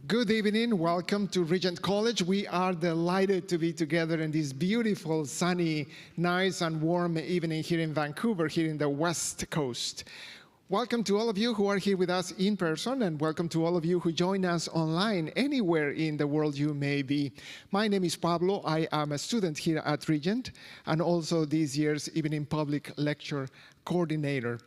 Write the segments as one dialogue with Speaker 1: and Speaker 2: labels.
Speaker 1: Good evening. Welcome to Regent College. We are delighted to be together in this beautiful, sunny, nice and warm evening here in Vancouver, here in the West Coast. Welcome to all of you who are here with us in person, and welcome to all of you who join us online, anywhere in the world you may be. My name is Pablo. I am a student here at Regent, and also this year's Evening Public Lecture Coordinator.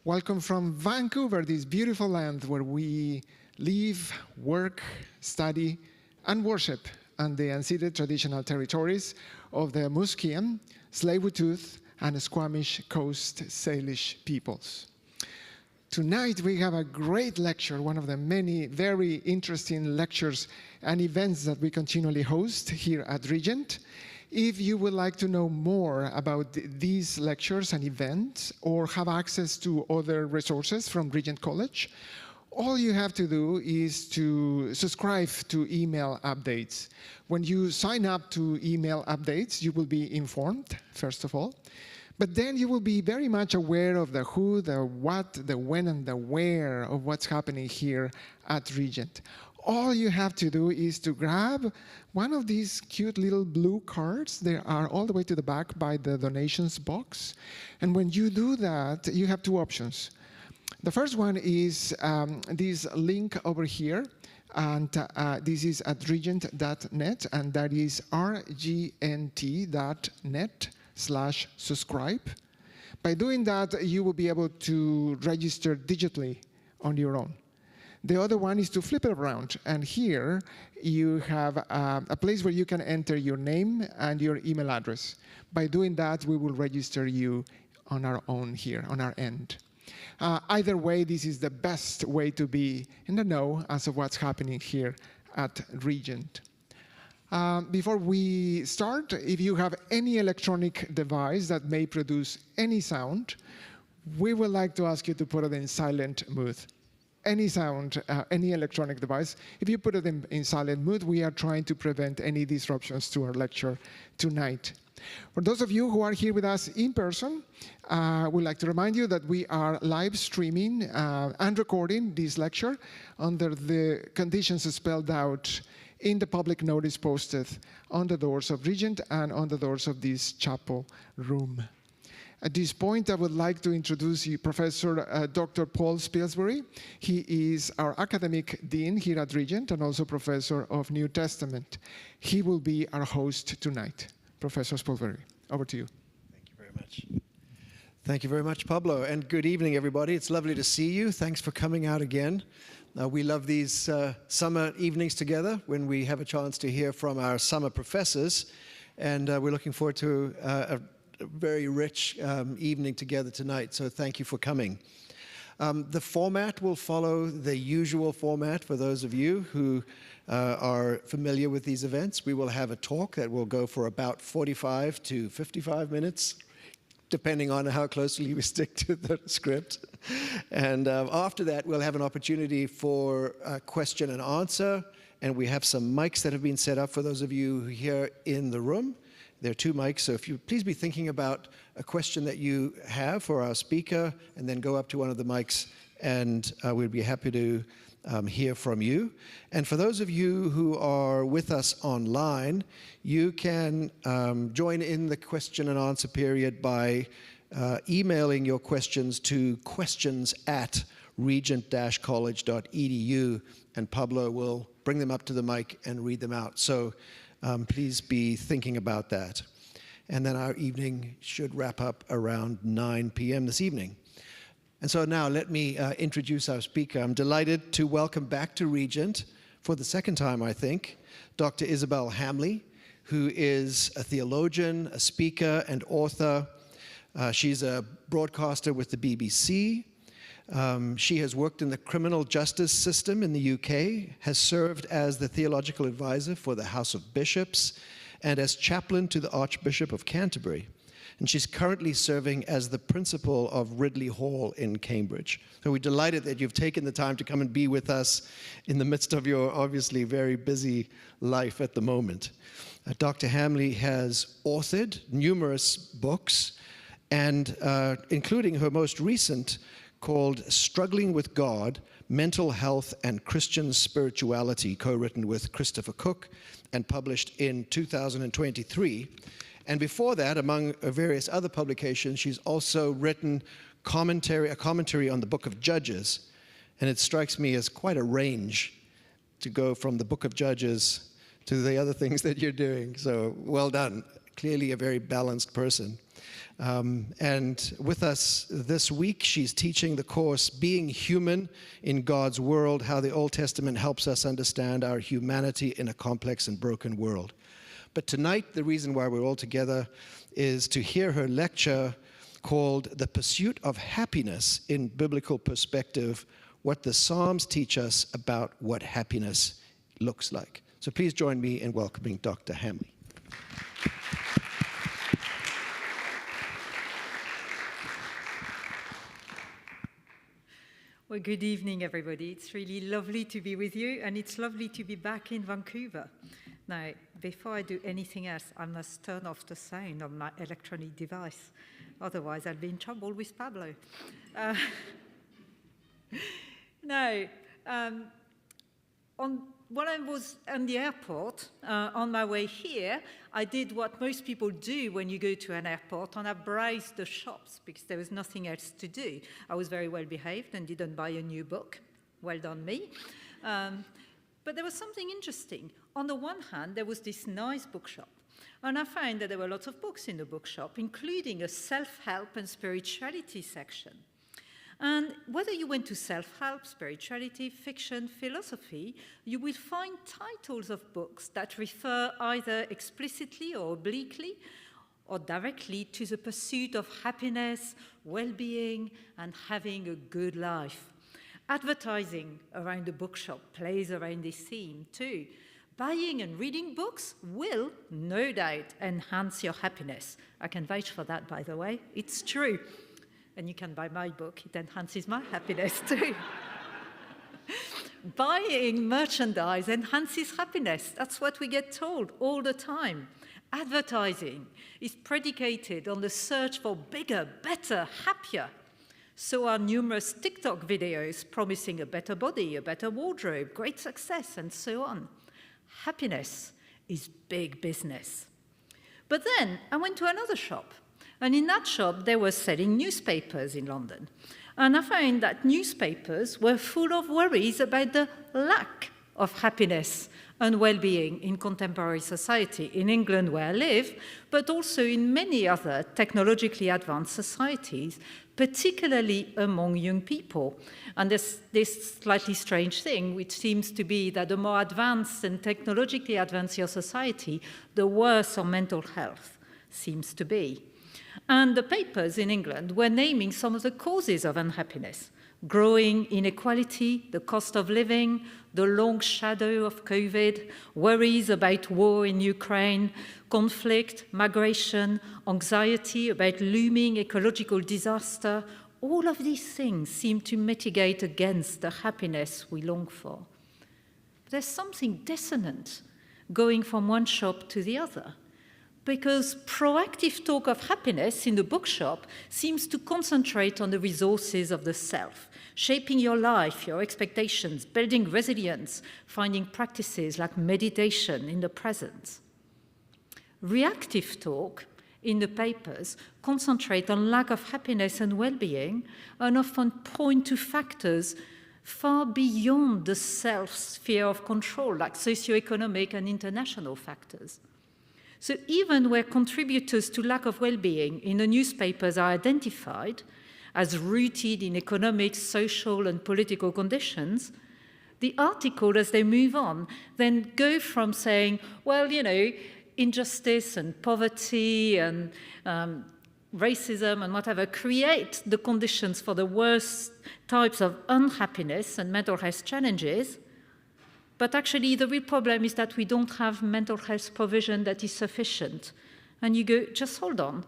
Speaker 1: Welcome from Vancouver, this beautiful land where we live, work, study, and worship on the unceded traditional territories of the Musqueam, Tsleil-Waututh, and Squamish Coast Salish peoples. Tonight we have a great lecture, one of the many very interesting lectures and events that we continually host here at Regent. If you would like to know more about these lectures and events, or have access to other resources from Regent College, all you have to do is to subscribe to email updates. When you sign up to email updates, you will be informed, first of all. But then you will be very much aware of the who, the what, the when, and the where of what's happening here at Regent. All you have to do is to grab one of these cute little blue cards. They are all the way to the back by the donations box. And when you do that, you have two options. The first one is this link over here, and this is at regent.net, and that is rgnt.net/subscribe. By doing that, you will be able to register digitally on your own. The other one is to flip it around, and here you have a place where you can enter your name and your email address. By doing that, we will register you on our own here, on our end. Either way, this is the best way to be in the know as of what's happening here at Regent. Before we start, if you have any electronic device that may produce any sound, we would like to ask you to put it in silent mode. Any sound, any electronic device, if you put it in silent mode, we are trying to prevent any disruptions to our lecture tonight. For those of you who are here with us in person, we'd like to remind you that we are live streaming and recording this lecture under the conditions spelled out in the public notice posted on the doors of Regent and on the doors of this chapel room. At this point, I would like to introduce you Professor Dr. Paul Spilsbury. He is our academic dean here at Regent and also professor of New Testament. He will be our host tonight. Professor Spilsbury, over to you.
Speaker 2: Thank you very much. Thank you very much, Pablo, and good evening, everybody. It's lovely to see you. Thanks for coming out again. We love these summer evenings together when we have a chance to hear from our summer professors, and we're looking forward to a very rich evening together tonight, so thank you for coming. The format will follow the usual format for those of you who are familiar with these events. We will have a talk that will go for about 45 to 55 minutes, depending on how closely we stick to the script. And after that, we'll have an opportunity for question and answer, and we have some mics that have been set up for those of you here in the room. There are two mics, so if you please be thinking about a question that you have for our speaker, and then go up to one of the mics, and we'd be happy to hear from you. And for those of you who are with us online, you can join in the question and answer period by emailing your questions to questions@regent-college.edu, and Pablo will bring them up to the mic and read them out. So please be thinking about that. And then our evening should wrap up around 9 p.m. this evening. And so now let me introduce our speaker. I'm delighted to welcome back to Regent, for the second time, I think, Dr. Isabelle Hamley, who is a theologian, a speaker, and author. She's a broadcaster with the BBC. She has worked in the criminal justice system in the UK, has served as the theological advisor for the House of Bishops, and as chaplain to the Archbishop of Canterbury. And she's currently serving as the principal of Ridley Hall in Cambridge. So we're delighted that you've taken the time to come and be with us in the midst of your obviously very busy life at the moment. Dr. Hamley has authored numerous books, and including her most recent called Struggling with God, Mental Health and Christian Spirituality, co-written with Christopher Cook and published in 2023. And before that, among various other publications, she's also written a commentary on the book of Judges. And it strikes me as quite a range to go from the book of Judges to the other things that you're doing. So well done. Clearly a very balanced person. And with us this week, she's teaching the course, Being Human in God's World, how the Old Testament helps us understand our humanity in a complex and broken world. But tonight, the reason why we're all together is to hear her lecture called The Pursuit of Happiness in Biblical Perspective, what the Psalms teach us about what happiness looks like. So please join me in welcoming Dr. Hamley.
Speaker 3: Well, good evening, everybody. It's really lovely to be with you, and it's lovely to be back in Vancouver. Now, before I do anything else, I must turn off the sound on my electronic device. Otherwise, I'll be in trouble with Pablo. When I was in the airport, on my way here, I did what most people do when you go to an airport, and I browsed the shops because there was nothing else to do. I was very well behaved and didn't buy a new book. Well done, me. But there was something interesting. On the one hand, there was this nice bookshop, and I found that there were lots of books in the bookshop, including a self-help and spirituality section. And whether you went to self-help, spirituality, fiction, philosophy, you will find titles of books that refer either explicitly or obliquely or directly to the pursuit of happiness, well-being, and having a good life. Advertising around the bookshop plays around this theme too. Buying and reading books will, no doubt, enhance your happiness. I can vouch for that, by the way. It's true. And you can buy my book. It enhances my happiness too. Buying merchandise enhances happiness. That's what we get told all the time. Advertising is predicated on the search for bigger, better, happier. So are numerous TikTok videos promising a better body, a better wardrobe, great success, and so on. Happiness is big business. But then I went to another shop. And in that shop, they were selling newspapers in London. And I found that newspapers were full of worries about the lack of happiness and well-being in contemporary society, in England where I live, but also in many other technologically advanced societies, particularly among young people. And there's this slightly strange thing, which seems to be that the more advanced and technologically advanced your society, the worse our mental health seems to be. And the papers in England were naming some of the causes of unhappiness: growing inequality, the cost of living, the long shadow of COVID, worries about war in Ukraine, conflict, migration, anxiety about looming ecological disaster. All of these things seem to mitigate against the happiness we long for. But there's something dissonant going from one shop to the other, because proactive talk of happiness in the bookshop seems to concentrate on the resources of the self, shaping your life, your expectations, building resilience, finding practices like meditation in the present. Reactive talk in the papers concentrate on lack of happiness and well-being and often point to factors far beyond the self's sphere of control, like socioeconomic and international factors. So even where contributors to lack of well-being in the newspapers are identified as rooted in economic, social, and political conditions, the article, as they move on, then go from saying, well, you know, injustice and poverty and racism and whatever create the conditions for the worst types of unhappiness and mental health challenges. But actually, the real problem is that we don't have mental health provision that is sufficient. And you go, just hold on.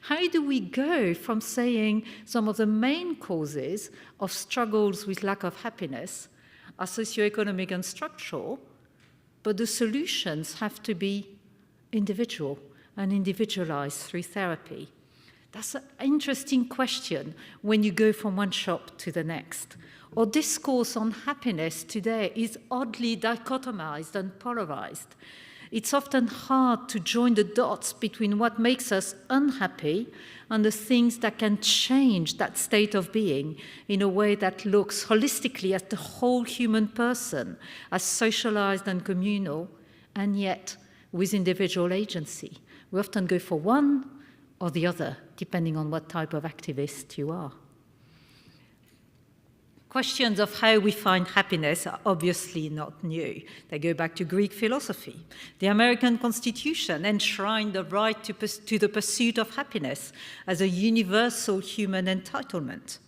Speaker 3: How do we go from saying some of the main causes of struggles with lack of happiness are socioeconomic and structural, but the solutions have to be individual and individualized through therapy? That's an interesting question when you go from one shop to the next. Our discourse on happiness today is oddly dichotomized and polarized. It's often hard to join the dots between what makes us unhappy and the things that can change that state of being in a way that looks holistically at the whole human person as socialized and communal, and yet with individual agency. We often go for one or the other, depending on what type of activist you are. Questions of how we find happiness are obviously not new. They go back to Greek philosophy. The American Constitution enshrined the right to the pursuit of happiness as a universal human entitlement.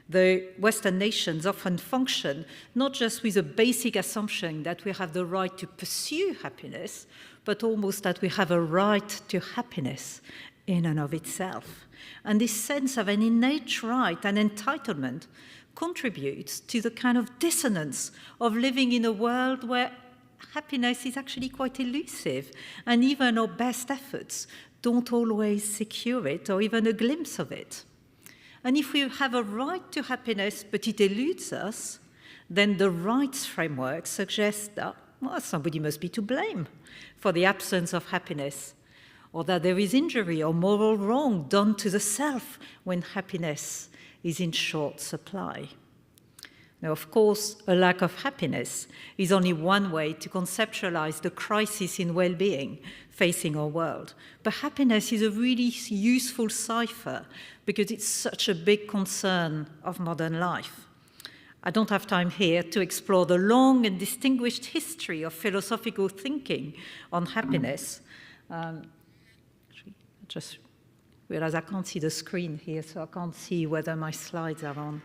Speaker 3: The Western nations often function not just with a basic assumption that we have the right to pursue happiness, but almost that we have a right to happiness in and of itself. And this sense of an innate right and entitlement contributes to the kind of dissonance of living in a world where happiness is actually quite elusive, and even our best efforts don't always secure it or even a glimpse of it. And if we have a right to happiness but it eludes us, then the rights framework suggests that, well, somebody must be to blame for the absence of happiness, or that there is injury or moral wrong done to the self when happiness is in short supply. Now, of course, a lack of happiness is only one way to conceptualize the crisis in well-being facing our world. But happiness is a really useful cipher because it's such a big concern of modern life. I don't have time here to explore the long and distinguished history of philosophical thinking on happiness. Just realize I can't see the screen here, so I can't see whether my slides are on.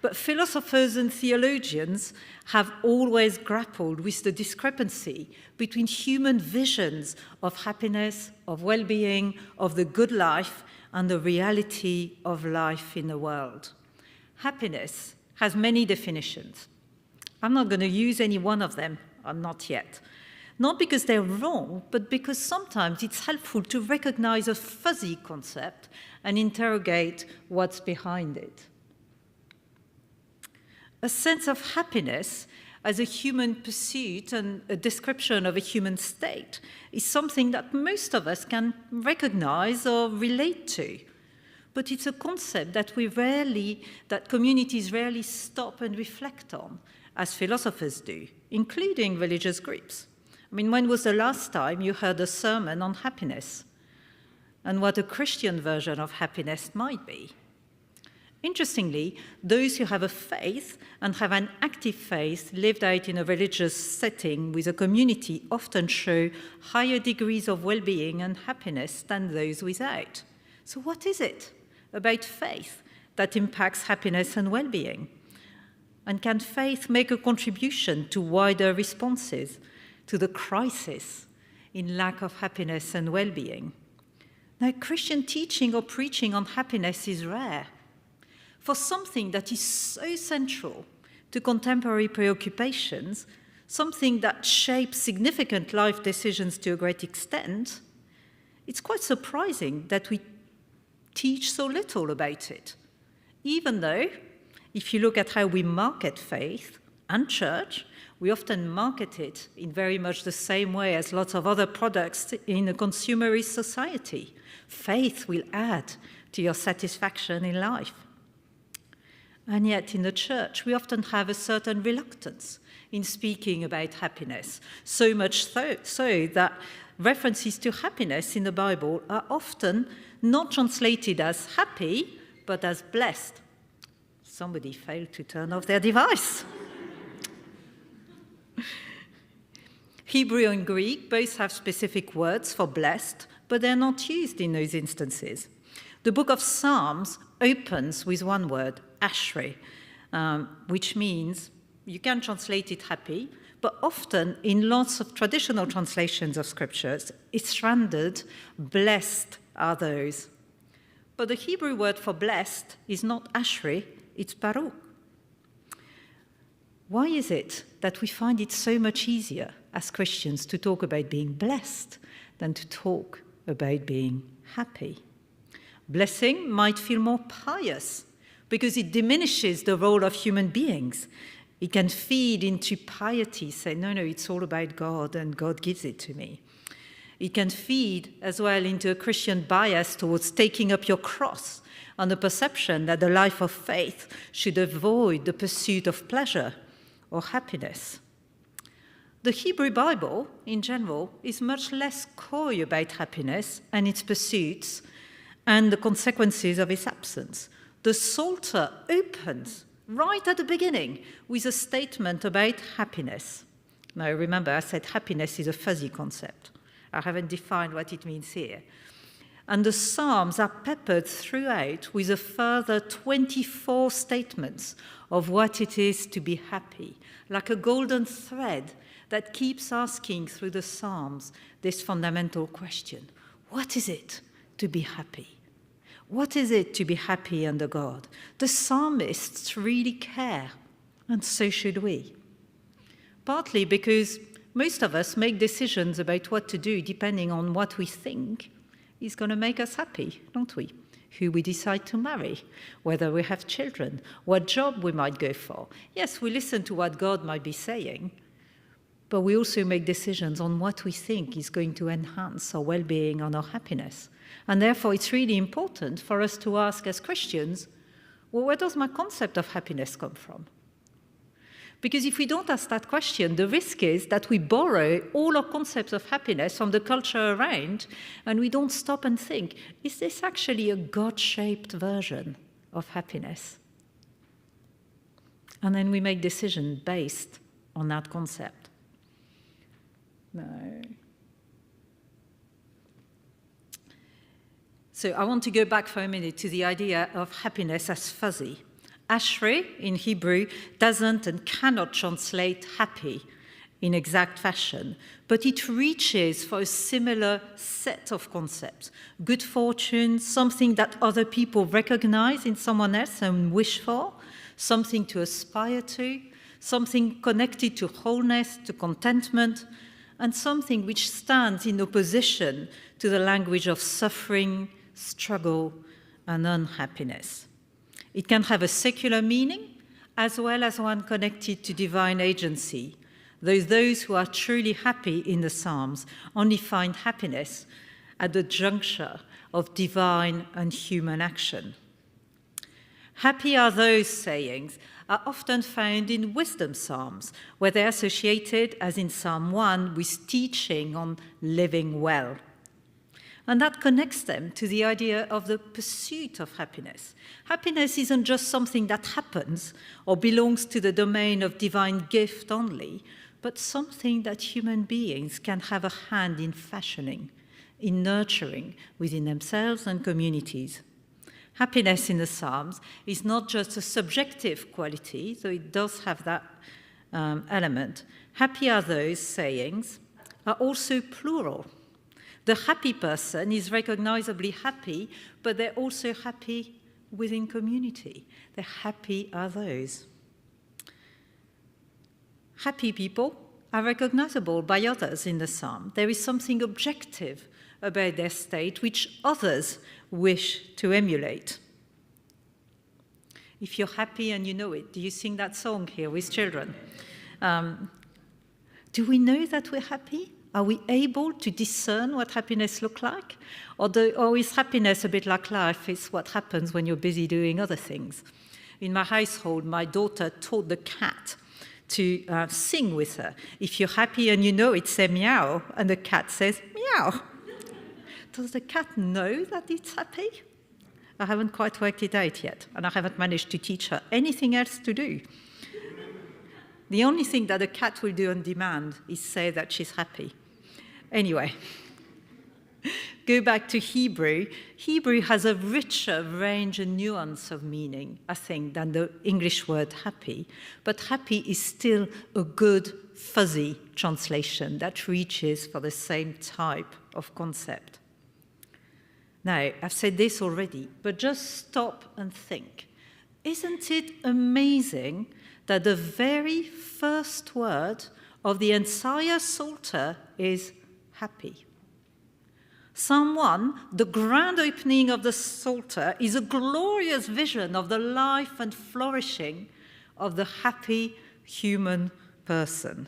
Speaker 3: But philosophers and theologians have always grappled with the discrepancy between human visions of happiness, of well-being, of the good life, and the reality of life in the world. Happiness has many definitions. I'm not going to use any one of them, not yet. Not because they're wrong, but because sometimes it's helpful to recognize a fuzzy concept and interrogate what's behind it. A sense of happiness as a human pursuit and a description of a human state is something that most of us can recognize or relate to. But it's a concept that that communities rarely stop and reflect on, as philosophers do, including religious groups. I mean, when was the last time you heard a sermon on happiness and what a Christian version of happiness might be? Interestingly, those who have a faith and have an active faith lived out in a religious setting with a community often show higher degrees of well-being and happiness than those without. So what is it about faith that impacts happiness and well-being? And can faith make a contribution to wider responses to the crisis in lack of happiness and well-being? Now, Christian teaching or preaching on happiness is rare. For something that is so central to contemporary preoccupations, something that shapes significant life decisions to a great extent, it's quite surprising that we teach so little about it. Even though, if you look at how we market faith and church, we often market it in very much the same way as lots of other products in a consumerist society. Faith will add to your satisfaction in life. And yet in the church, we often have a certain reluctance in speaking about happiness, so much so that references to happiness in the Bible are often not translated as happy, but as blessed. Somebody failed to turn off their device. Hebrew and Greek both have specific words for blessed, but they're not used in those instances. The book of Psalms opens with one word, Ashrei, which means, you can translate it happy, but often in lots of traditional translations of scriptures, it's rendered, blessed are those. But the Hebrew word for blessed is not Ashrei, it's Baruch. Why is it that we find it so much easier as Christians to talk about being blessed than to talk about being happy. Blessing might feel more pious because it diminishes the role of human beings. It can feed into piety, say, no, it's all about God and God gives it to me. It can feed as well into a Christian bias towards taking up your cross and the perception that the life of faith should avoid the pursuit of pleasure or happiness. The Hebrew Bible, in general, is much less coy about happiness and its pursuits and the consequences of its absence. The Psalter opens right at the beginning with a statement about happiness. Now, remember, I said happiness is a fuzzy concept. I haven't defined what it means here. And the Psalms are peppered throughout with a further 24 statements of what it is to be happy, like a golden thread that keeps asking through the Psalms this fundamental question: what is it to be happy? What is it to be happy under God? The psalmists really care, and so should we. Partly because most of us make decisions about what to do depending on what we think is going to make us happy, don't we? Who we decide to marry, whether we have children, what job we might go for. Yes, we listen to what God might be saying, but we also make decisions on what we think is going to enhance our well-being and our happiness. And therefore, it's really important for us to ask as Christians, well, where does my concept of happiness come from? Because if we don't ask that question, the risk is that we borrow all our concepts of happiness from the culture around, and we don't stop and think, is this actually a God-shaped version of happiness? And then we make decisions based on that concept. No. So I want to go back for a minute to the idea of happiness as fuzzy. Ashrei in Hebrew doesn't and cannot translate happy in exact fashion, but it reaches for a similar set of concepts. Good fortune, something that other people recognize in someone else and wish for, something to aspire to, something connected to wholeness, to contentment, and something which stands in opposition to the language of suffering, struggle, and unhappiness. It can have a secular meaning as well as one connected to divine agency. Those who are truly happy in the Psalms only find happiness at the juncture of divine and human action. Happy are those sayings are often found in wisdom psalms, where they're associated, as in Psalm 1, with teaching on living well. And that connects them to the idea of the pursuit of happiness. Happiness isn't just something that happens or belongs to the domain of divine gift only, but something that human beings can have a hand in fashioning, in nurturing within themselves and communities. Happiness in the Psalms is not just a subjective quality, though it does have that element. Happy are those sayings are also plural. The happy person is recognizably happy, but they're also happy within community. The happy are those. Happy people are recognizable by others in the psalm. There is something objective about their state which others wish to emulate. If you're happy and you know it, do you sing that song here with children? Do we know that we're happy? Are we able to discern what happiness looks like? Or is happiness a bit like life? It's what happens when you're busy doing other things. In my household, my daughter taught the cat to sing with her. If you're happy and you know it, say meow, and the cat says meow. Does the cat know that it's happy? I haven't quite worked it out yet, and I haven't managed to teach her anything else to do. The only thing that the cat will do on demand is say that she's happy. Anyway, go back to Hebrew. Hebrew has a richer range and nuance of meaning, I think, than the English word happy. But happy is still a good, fuzzy translation that reaches for the same type of concept. Now, I've said this already, but just stop and think. Isn't it amazing that the very first word of the entire Psalter is happy? Psalm 1, the grand opening of the Psalter, is a glorious vision of the life and flourishing of the happy human person.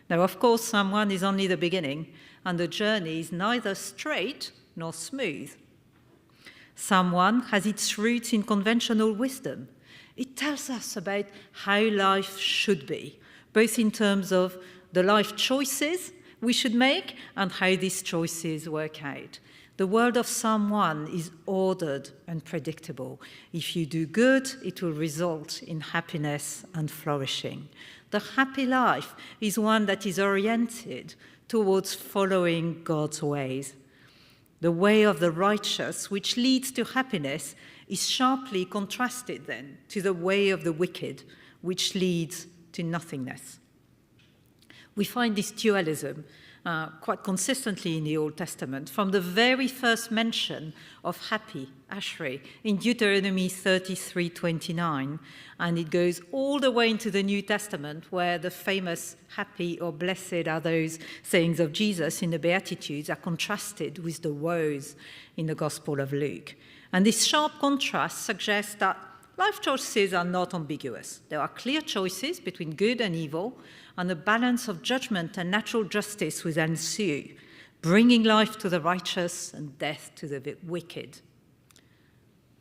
Speaker 3: Now, of course, Psalm 1 is only the beginning, and the journey is neither straight nor smooth. Psalm 1 has its roots in conventional wisdom. It tells us about how life should be, both in terms of the life choices we should make and how these choices work out. The world of Psalm 1 is ordered and predictable. If you do good, it will result in happiness and flourishing. The happy life is one that is oriented towards following God's ways. The way of the righteous, which leads to happiness, is sharply contrasted then to the way of the wicked, which leads to nothingness. We find this dualism quite consistently in the Old Testament, from the very first mention of happy, Ashri, in Deuteronomy 33:29, and it goes all the way into the New Testament, where the famous happy or blessed are those sayings of Jesus in the Beatitudes are contrasted with the woes in the Gospel of Luke. And this sharp contrast suggests that life choices are not ambiguous. There are clear choices between good and evil, and a balance of judgment and natural justice will ensue, bringing life to the righteous and death to the wicked.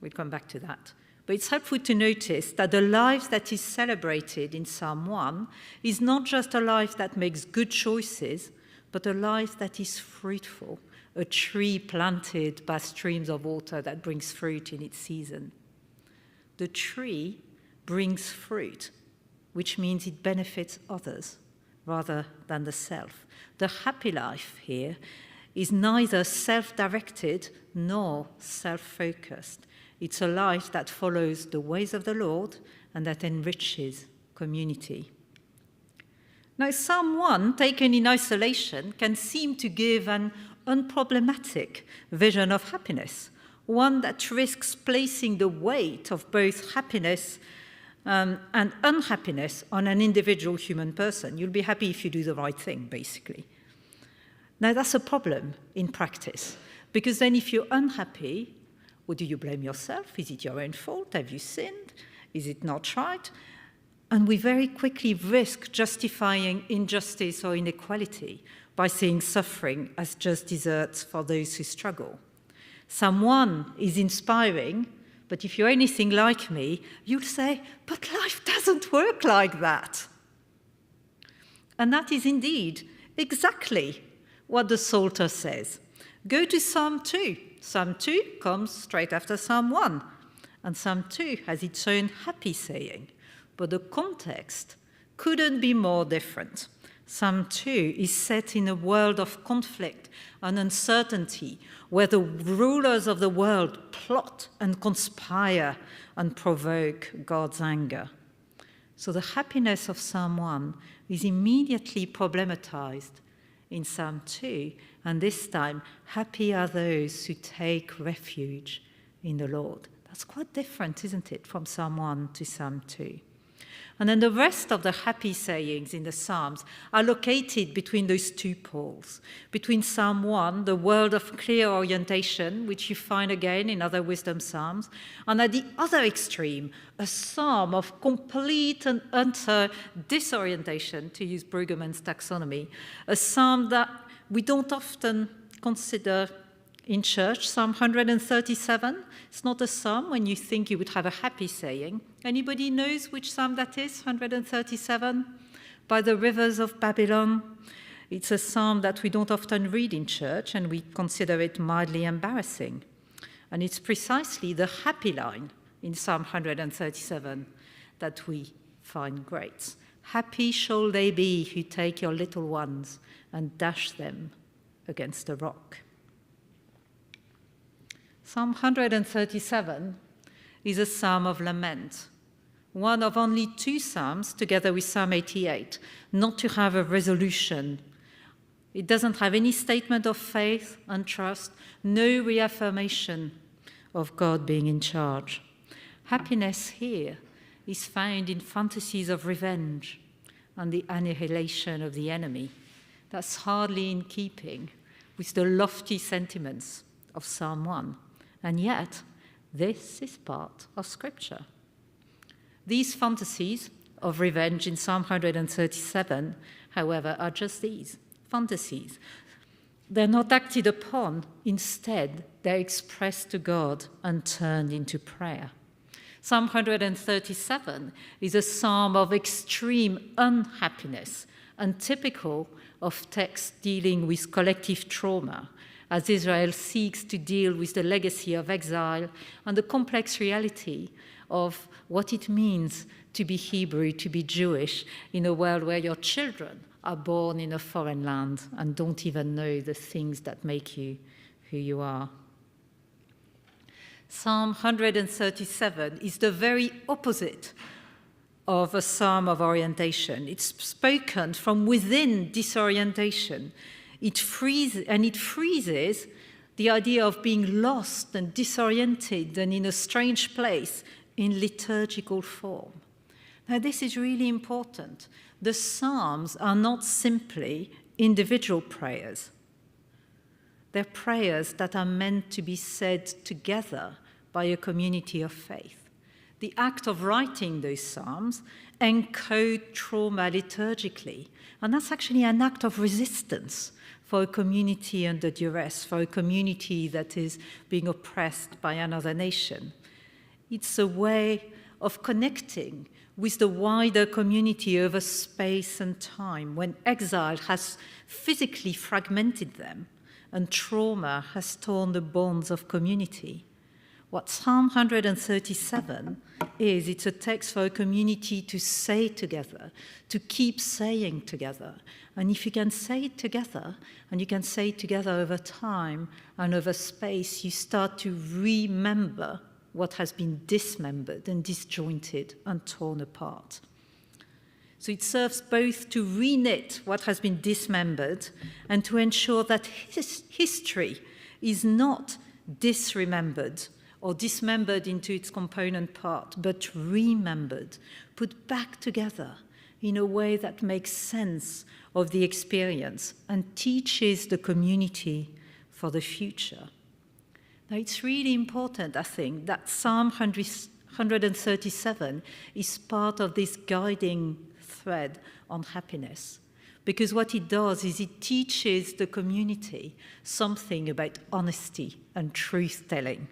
Speaker 3: We'll come back to that. But it's helpful to notice that the life that is celebrated in Psalm 1 is not just a life that makes good choices, but a life that is fruitful, a tree planted by streams of water that brings fruit in its season. The tree brings fruit, which means it benefits others rather than the self. The happy life here is neither self-directed nor self-focused. It's a life that follows the ways of the Lord and that enriches community. Now, Psalm 1, taken in isolation, can seem to give an unproblematic vision of happiness, one that risks placing the weight of both happiness and unhappiness on an individual human person. You'll be happy if you do the right thing, basically. Now, that's a problem in practice, because then if you're unhappy, well, do you blame yourself? Is it your own fault? Have you sinned? Is it not right? And we very quickly risk justifying injustice or inequality by seeing suffering as just desserts for those who struggle. Psalm 1 is inspiring, but if you're anything like me, you'll say, but life doesn't work like that. And that is indeed exactly what the Psalter says. Go to Psalm 2. Psalm 2 comes straight after Psalm 1, and Psalm 2 has its own happy saying, but the context couldn't be more different. Psalm 2 is set in a world of conflict and uncertainty, where the rulers of the world plot and conspire and provoke God's anger. So the happiness of Psalm 1 is immediately problematized in Psalm 2, and this time, happy are those who take refuge in the Lord. That's quite different, isn't it, from Psalm 1 to Psalm 2. And then the rest of the happy sayings in the Psalms are located between those two poles. Between Psalm 1, the world of clear orientation, which you find again in other wisdom psalms, and at the other extreme, a psalm of complete and utter disorientation, to use Brueggemann's taxonomy, a psalm that we don't often consider in church, Psalm 137. It's not a psalm when you think you would have a happy saying. Anybody knows which psalm that is, 137? By the rivers of Babylon. It's a psalm that we don't often read in church, and we consider it mildly embarrassing. And it's precisely the happy line in Psalm 137 that we find great. Happy shall they be who take your little ones and dash them against a rock. Psalm 137 is a psalm of lament, one of only two psalms, together with Psalm 88, not to have a resolution. It doesn't have any statement of faith and trust, no reaffirmation of God being in charge. Happiness here is found in fantasies of revenge and the annihilation of the enemy. That's hardly in keeping with the lofty sentiments of Psalm 1. And yet, this is part of Scripture. These fantasies of revenge in Psalm 137, however, are just these, fantasies. They're not acted upon. Instead, they're expressed to God and turned into prayer. Psalm 137 is a psalm of extreme unhappiness and typical of texts dealing with collective trauma, as Israel seeks to deal with the legacy of exile and the complex reality of what it means to be Hebrew, to be Jewish, in a world where your children are born in a foreign land and don't even know the things that make you who you are. Psalm 137 is the very opposite of a psalm of orientation. It's spoken from within disorientation. It freezes the idea of being lost and disoriented and in a strange place in liturgical form. Now, this is really important. The Psalms are not simply individual prayers. They're prayers that are meant to be said together by a community of faith. The act of writing those Psalms encode trauma liturgically, and that's actually an act of resistance for a community under duress, for a community that is being oppressed by another nation. It's a way of connecting with the wider community over space and time when exile has physically fragmented them and trauma has torn the bonds of community. What Psalm 137 is, it's a text for a community to say together, to keep saying together. And if you can say it together, and you can say it together over time and over space, you start to remember what has been dismembered and disjointed and torn apart. So it serves both to reknit what has been dismembered and to ensure that history is not disremembered or dismembered into its component part, but remembered, put back together in a way that makes sense of the experience and teaches the community for the future. Now, it's really important, I think, that Psalm 137 is part of this guiding thread on happiness, because what it does is it teaches the community something about honesty and truth-telling.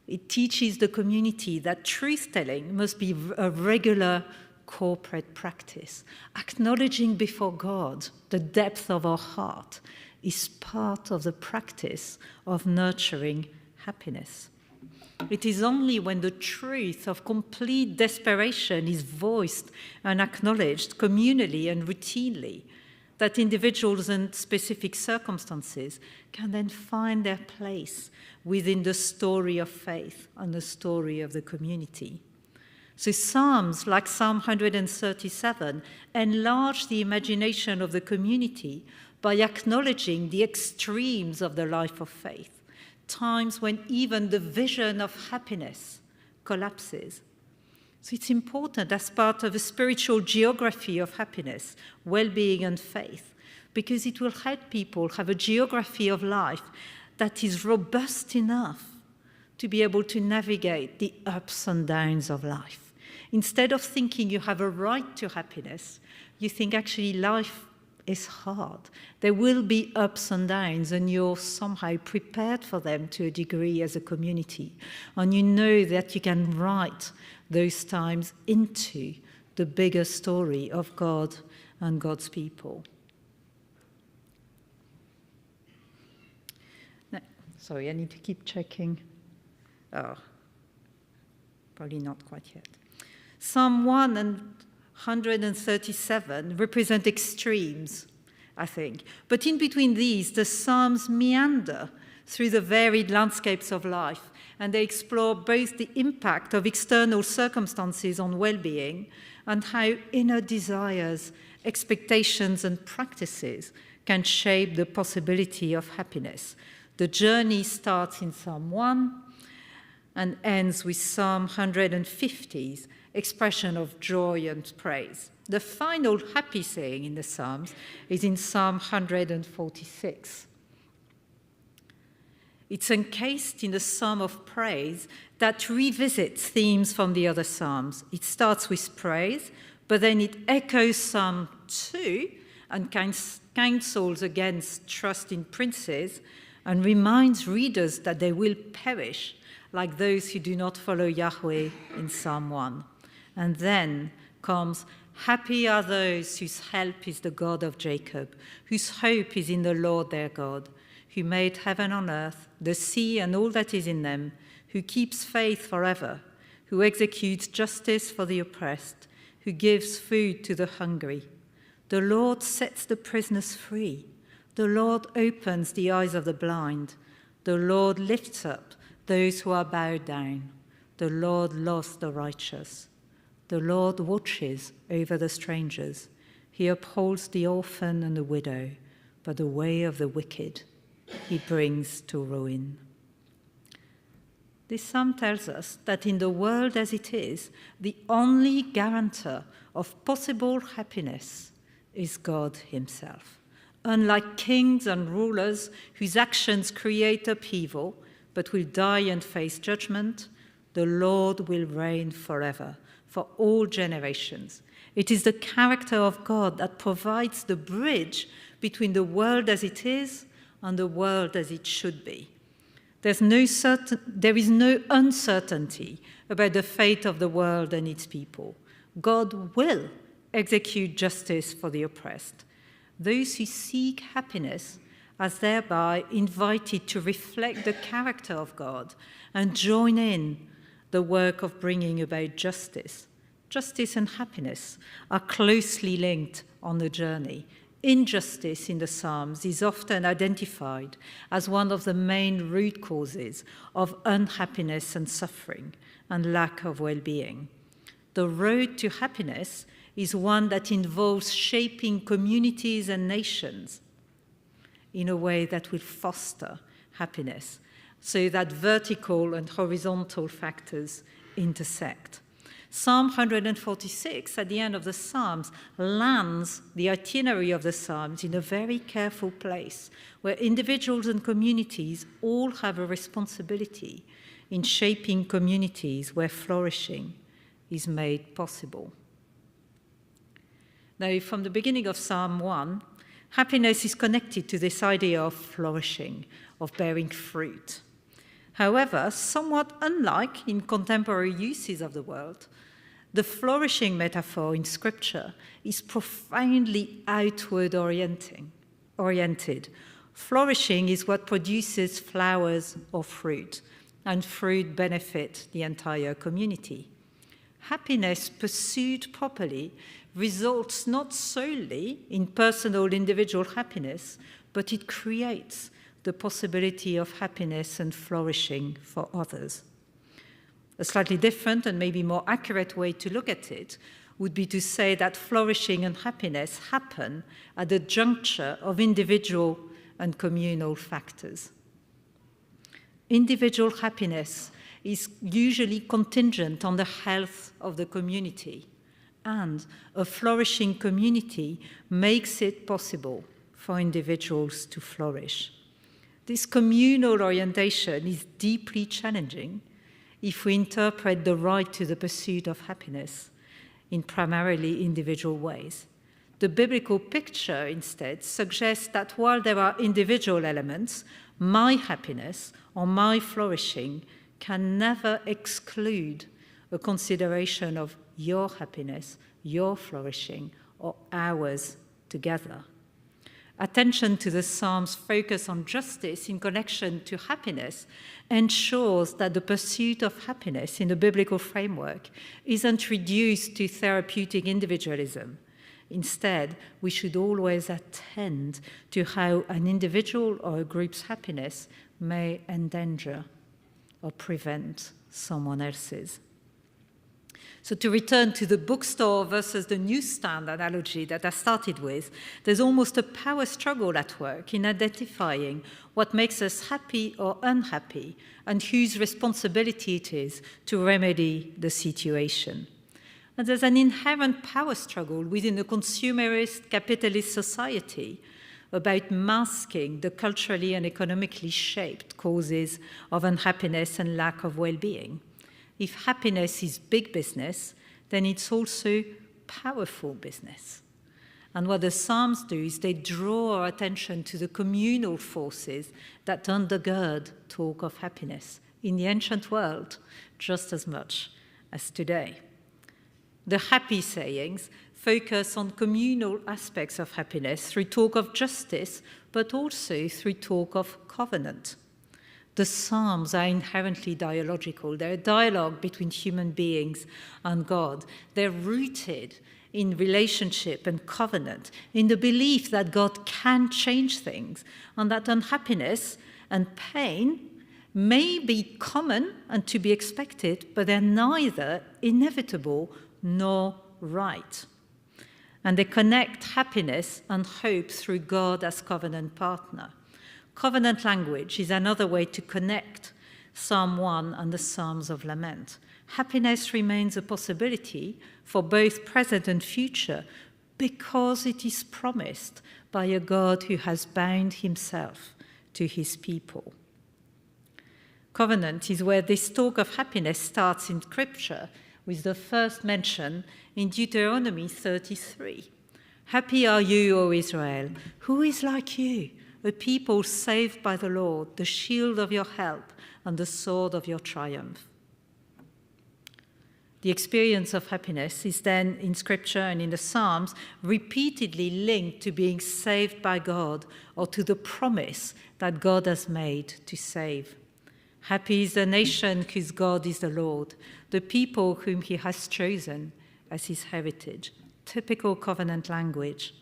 Speaker 3: It teaches the community that truth-telling must be a regular corporate practice. Acknowledging before God the depth of our heart is part of the practice of nurturing happiness. It is only when the truth of complete desperation is voiced and acknowledged communally and routinely that individuals and specific circumstances can then find their place within the story of faith and the story of the community. So Psalms like Psalm 137 enlarge the imagination of the community by acknowledging the extremes of the life of faith, times when even the vision of happiness collapses. So it's important as part of a spiritual geography of happiness, well-being and faith, because it will help people have a geography of life that is robust enough to be able to navigate the ups and downs of life. Instead of thinking you have a right to happiness, you think actually life is hard. There will be ups and downs, and you're somehow prepared for them to a degree as a community. And you know that you can write those times into the bigger story of God and God's people. Now, sorry, I need to keep checking. Oh, probably not quite yet. Psalm 137 represent extremes, I think. But in between these, the Psalms meander through the varied landscapes of life, and they explore both the impact of external circumstances on well-being and how inner desires, expectations, and practices can shape the possibility of happiness. The journey starts in Psalm 1 and ends with Psalm 150's expression of joy and praise. The final happy saying in the Psalms is in Psalm 146. It's encased in a psalm of praise that revisits themes from the other psalms. It starts with praise, but then it echoes Psalm 2 and counsels against trust in princes and reminds readers that they will perish like those who do not follow Yahweh in Psalm 1. And then comes, happy are those whose help is the God of Jacob, whose hope is in the Lord their God, who made heaven and earth, the sea and all that is in them, who keeps faith forever, who executes justice for the oppressed, who gives food to the hungry. The Lord sets the prisoners free. The Lord opens the eyes of the blind. The Lord lifts up those who are bowed down. The Lord loves the righteous. The Lord watches over the strangers. He upholds the orphan and the widow, but the way of the wicked he brings to ruin. This psalm tells us that in the world as it is, the only guarantor of possible happiness is God himself. Unlike kings and rulers whose actions create upheaval but will die and face judgment, the Lord will reign forever, for all generations. It is the character of God that provides the bridge between the world as it is and the world as it should be. There is no uncertainty about the fate of the world and its people. God will execute justice for the oppressed. Those who seek happiness are thereby invited to reflect the character of God and join in the work of bringing about justice. Justice and happiness are closely linked on the journey. Injustice in the Psalms is often identified as one of the main root causes of unhappiness and suffering and lack of well-being. The road to happiness is one that involves shaping communities and nations in a way that will foster happiness, so that vertical and horizontal factors intersect. Psalm 146, at the end of the Psalms, lands the itinerary of the Psalms in a very careful place, where individuals and communities all have a responsibility in shaping communities where flourishing is made possible. Now, from the beginning of Psalm 1, happiness is connected to this idea of flourishing, of bearing fruit. However, somewhat unlike in contemporary uses of the word, the flourishing metaphor in Scripture is profoundly outward oriented. Flourishing is what produces flowers or fruit, and fruit benefit the entire community. Happiness pursued properly results not solely in personal individual happiness, but it creates the possibility of happiness and flourishing for others. A slightly different and maybe more accurate way to look at it would be to say that flourishing and happiness happen at the juncture of individual and communal factors. Individual happiness is usually contingent on the health of the community, and a flourishing community makes it possible for individuals to flourish. This communal orientation is deeply challenging if we interpret the right to the pursuit of happiness in primarily individual ways. The biblical picture, instead, suggests that while there are individual elements, my happiness or my flourishing can never exclude a consideration of your happiness, your flourishing, or ours together. Attention to the Psalms' focus on justice in connection to happiness ensures that the pursuit of happiness in the biblical framework isn't reduced to therapeutic individualism. Instead, we should always attend to how an individual or a group's happiness may endanger or prevent someone else's. So to return to the bookstore versus the newsstand analogy that I started with, there's almost a power struggle at work in identifying what makes us happy or unhappy and whose responsibility it is to remedy the situation. And there's an inherent power struggle within a consumerist capitalist society about masking the culturally and economically shaped causes of unhappiness and lack of well-being. If happiness is big business, then it's also powerful business. And what the Psalms do is they draw our attention to the communal forces that undergird talk of happiness in the ancient world just as much as today. The happy sayings focus on communal aspects of happiness through talk of justice, but also through talk of covenant. The Psalms are inherently dialogical. They're a dialogue between human beings and God. They're rooted in relationship and covenant, in the belief that God can change things, and that unhappiness and pain may be common and to be expected, but they're neither inevitable nor right. And they connect happiness and hope through God as covenant partner. Covenant language is another way to connect Psalm 1 and the Psalms of Lament. Happiness remains a possibility for both present and future because it is promised by a God who has bound himself to his people. Covenant is where this talk of happiness starts in Scripture, with the first mention in Deuteronomy 33. Happy are you, O Israel, who is like you, a people saved by the Lord, the shield of your help and the sword of your triumph. The experience of happiness is then in Scripture and in the Psalms repeatedly linked to being saved by God or to the promise that God has made to save. Happy is the nation whose God is the Lord, the people whom he has chosen as his heritage. Typical covenant language.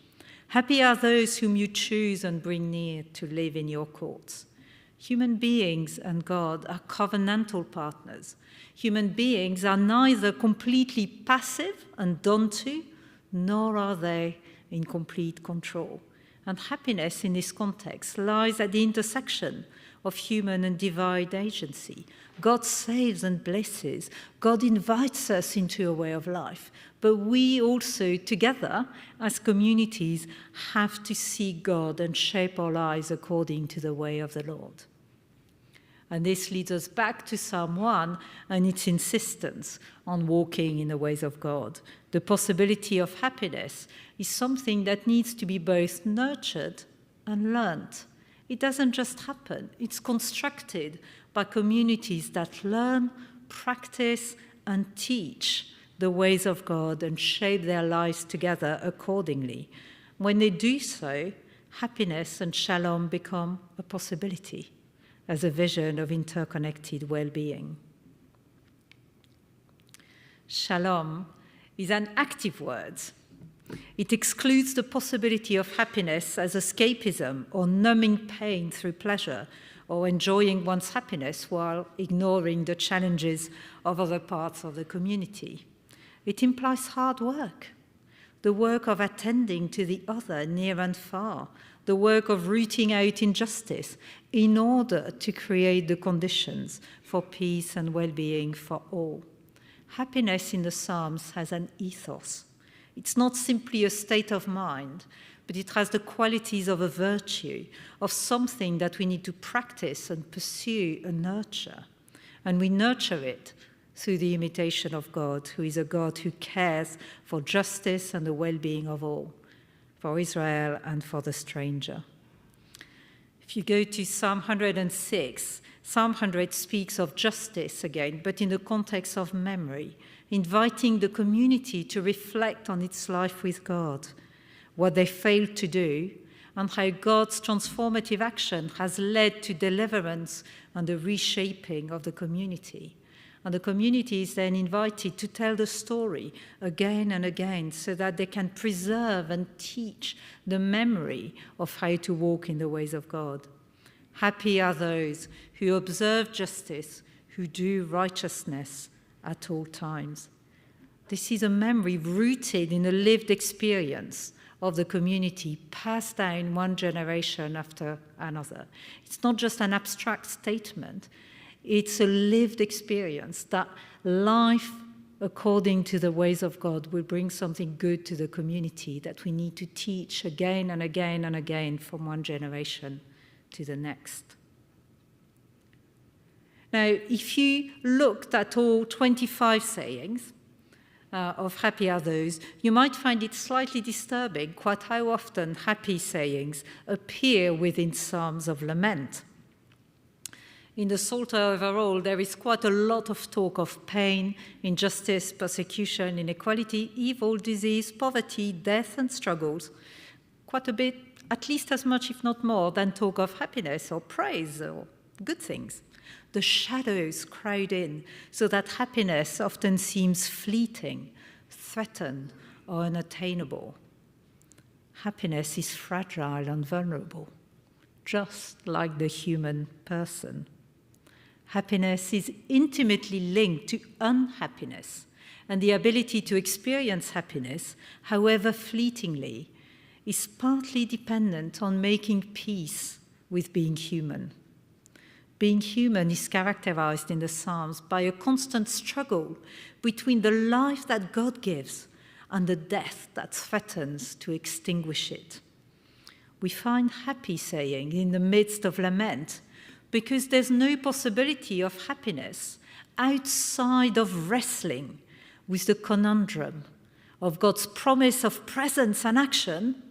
Speaker 3: Happy are those whom you choose and bring near to live in your courts. Human beings and God are covenantal partners. Human beings are neither completely passive and done to, nor are they in complete control. And happiness in this context lies at the intersection of human and divine agency. God saves and blesses. God invites us into a way of life. But we also, together, as communities, have to see God and shape our lives according to the way of the Lord. And this leads us back to Psalm 1 and its insistence on walking in the ways of God. The possibility of happiness is something that needs to be both nurtured and learned. It doesn't just happen. It's constructed by communities that learn, practice, and teach the ways of God and shape their lives together accordingly. When they do so, happiness and shalom become a possibility as a vision of interconnected well-being. Shalom is an active word. It excludes the possibility of happiness as escapism or numbing pain through pleasure or enjoying one's happiness while ignoring the challenges of other parts of the community. It implies hard work, the work of attending to the other near and far, the work of rooting out injustice in order to create the conditions for peace and well-being for all. Happiness in the Psalms has an ethos. It's not simply a state of mind, but it has the qualities of a virtue, of something that we need to practice and pursue and nurture. And we nurture it through the imitation of God, who is a God who cares for justice and the well-being of all, for Israel and for the stranger. If you go to Psalm 106, Psalm 100 speaks of justice again, but in the context of memory, inviting the community to reflect on its life with God, what they failed to do, and how God's transformative action has led to deliverance and the reshaping of the community. And the community is then invited to tell the story again and again so that they can preserve and teach the memory of how to walk in the ways of God. Happy are those who observe justice, who do righteousness at all times. This is a memory rooted in a lived experience of the community, passed down one generation after another. It's not just an abstract statement. It's a lived experience that life according to the ways of God, will bring something good to the community that we need to teach again and again and again from one generation to the next. Now, if you looked at all 25 sayings of Happy Are Those, you might find it slightly disturbing quite how often happy sayings appear within Psalms of Lament. In the Psalter overall, there is quite a lot of talk of pain, injustice, persecution, inequality, evil, disease, poverty, death, and struggles. Quite a bit, at least as much, if not more, than talk of happiness or praise or good things. The shadows crowd in, so that happiness often seems fleeting, threatened, or unattainable. Happiness is fragile and vulnerable, just like the human person. Happiness is intimately linked to unhappiness, and the ability to experience happiness, however fleetingly, is partly dependent on making peace with being human. Being human is characterized in the Psalms by a constant struggle between the life that God gives and the death that threatens to extinguish it. We find happy saying in the midst of lament because there's no possibility of happiness outside of wrestling with the conundrum of God's promise of presence and action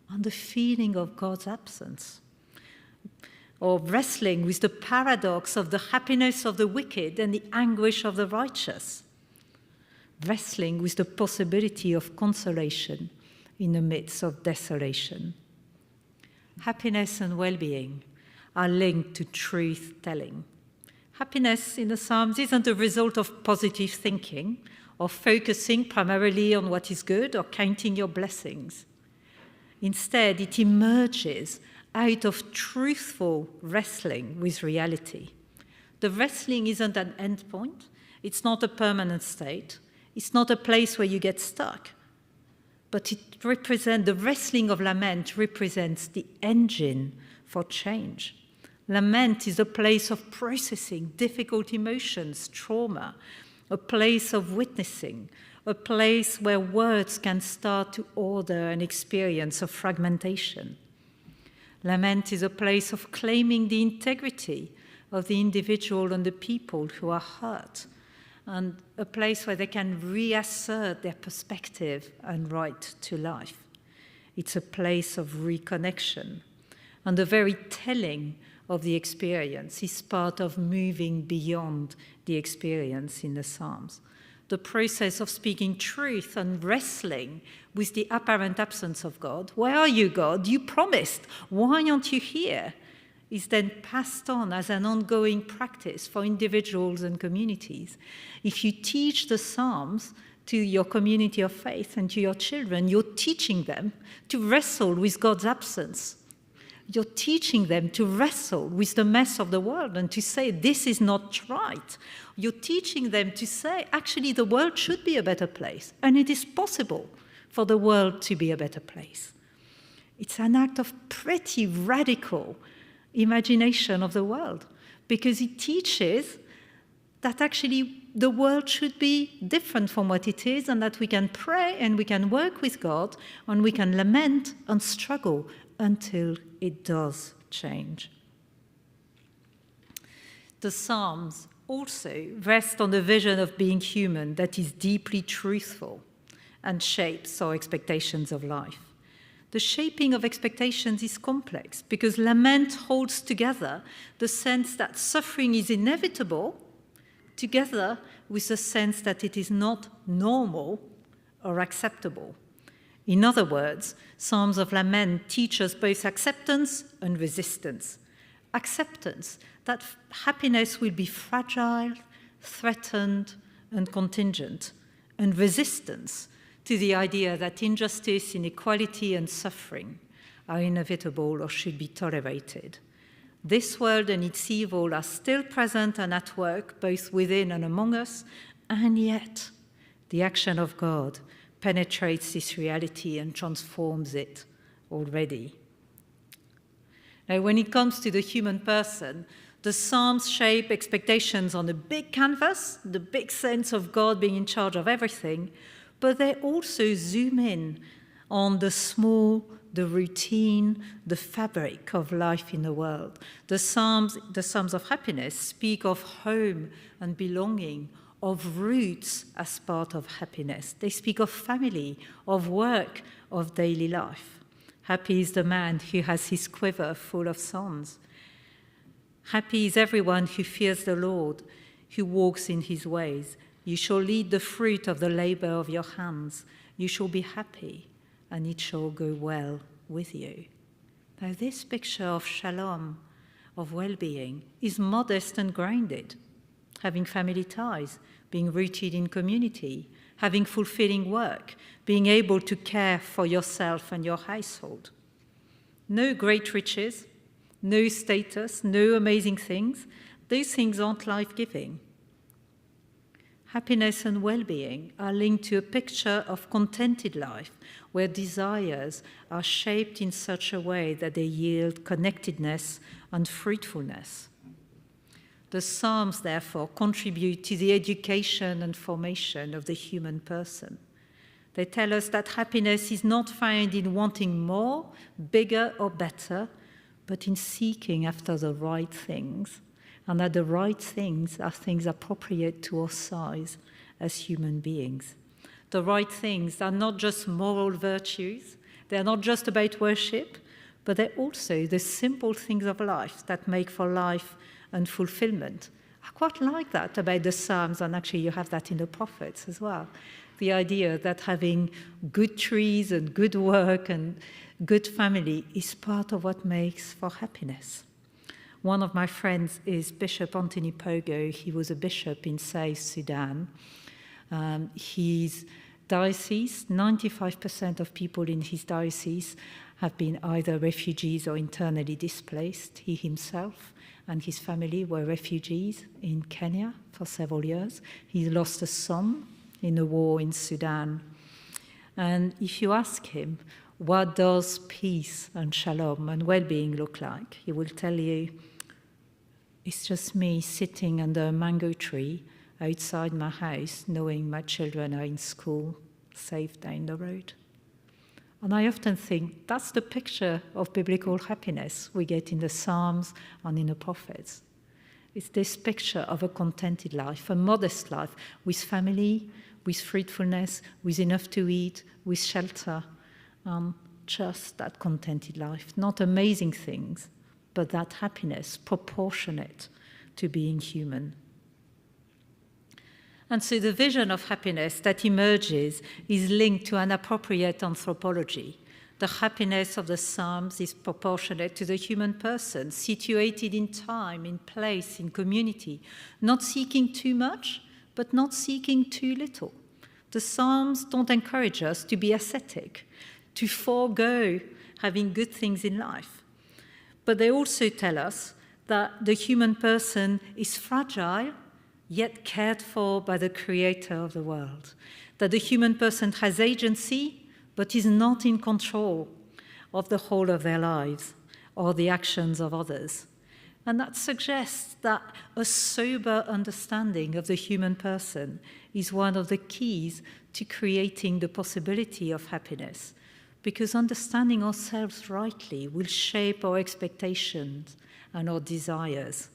Speaker 3: and the feeling of God's absence, or wrestling with the paradox of the happiness of the wicked and the anguish of the righteous, wrestling with the possibility of consolation in the midst of desolation. Happiness and well-being are linked to truth-telling. Happiness in the Psalms isn't a result of positive thinking or focusing primarily on what is good or counting your blessings. Instead, it emerges out of truthful wrestling with reality. The wrestling isn't an endpoint. It's not a permanent state. It's not a place where you get stuck. But the wrestling of lament represents the engine for change. Lament is a place of processing difficult emotions, trauma, a place of witnessing, a place where words can start to order an experience of fragmentation. Lament is a place of claiming the integrity of the individual and the people who are hurt, and a place where they can reassert their perspective and right to life. It's a place of reconnection, and the very telling of the experience is part of moving beyond the experience in the Psalms. The process of speaking truth and wrestling with the apparent absence of God. Where are you, God? You promised. Why aren't you here? Is then passed on as an ongoing practice for individuals and communities. If you teach the Psalms to your community of faith and to your children, you're teaching them to wrestle with God's absence. You're teaching them to wrestle with the mess of the world and to say, this is not right. You're teaching them to say, actually, the world should be a better place, and it is possible for the world to be a better place. It's an act of pretty radical imagination of the world, because it teaches that actually the world should be different from what it is, and that we can pray and we can work with God and we can lament and struggle until it does change. The Psalms also rest on the vision of being human that is deeply truthful and shapes our expectations of life. The shaping of expectations is complex because lament holds together the sense that suffering is inevitable, together with the sense that it is not normal or acceptable. In other words, Psalms of Lament teach us both acceptance and resistance. Acceptance that happiness will be fragile, threatened, and contingent, and resistance to the idea that injustice, inequality, and suffering are inevitable or should be tolerated. This world and its evil are still present and at work, both within and among us, and yet the action of God penetrates this reality and transforms it already. Now, when it comes to the human person, The Psalms shape expectations on a big canvas, the big sense of God being in charge of everything, but they also zoom in on the small, the routine, the fabric of life in the world. The Psalms of happiness speak of home and belonging, of roots as part of happiness. They speak of family, of work, of daily life. Happy is the man who has his quiver full of songs. Happy is everyone who fears the Lord, who walks in his ways. You shall lead the fruit of the labor of your hands. You shall be happy, and it shall go well with you. Now, this picture of shalom, of well-being, is modest and grounded. Having family ties, being rooted in community, having fulfilling work, being able to care for yourself and your household. No great riches, no status, no amazing things. Those things aren't life-giving. Happiness and well-being are linked to a picture of contented life, where desires are shaped in such a way that they yield connectedness and fruitfulness. The Psalms, therefore, contribute to the education and formation of the human person. They tell us that happiness is not found in wanting more, bigger, or better, but in seeking after the right things, and that the right things are things appropriate to our size as human beings. The right things are not just moral virtues, they're not just about worship, but they're also the simple things of life that make for life and fulfillment. I quite like that about the Psalms, and actually you have that in the prophets as well. The idea that having good trees and good work and good family is part of what makes for happiness. One of my friends is Bishop Anthony Pogo. He was a bishop in South Sudan. His diocese, 95% of people in his diocese have been either refugees or internally displaced. He himself and his family were refugees in Kenya for several years. He lost a son in a war in Sudan. And if you ask him, what does peace and shalom and well-being look like? He will tell you, it's just me sitting under a mango tree outside my house, knowing my children are in school, safe down the road. And I often think that's the picture of biblical happiness we get in the Psalms and in the prophets. It's this picture of a contented life, a modest life, with family, with fruitfulness, with enough to eat, with shelter. Just that contented life, not amazing things, but that happiness proportionate to being human. And so the vision of happiness that emerges is linked to an appropriate anthropology. The happiness of the Psalms is proportionate to the human person, situated in time, in place, in community, not seeking too much, but not seeking too little. The Psalms don't encourage us to be ascetic, to forego having good things in life. But they also tell us that the human person is fragile, yet cared for by the creator of the world. That the human person has agency, but is not in control of the whole of their lives or the actions of others. And that suggests that a sober understanding of the human person is one of the keys to creating the possibility of happiness, because understanding ourselves rightly will shape our expectations and our desires.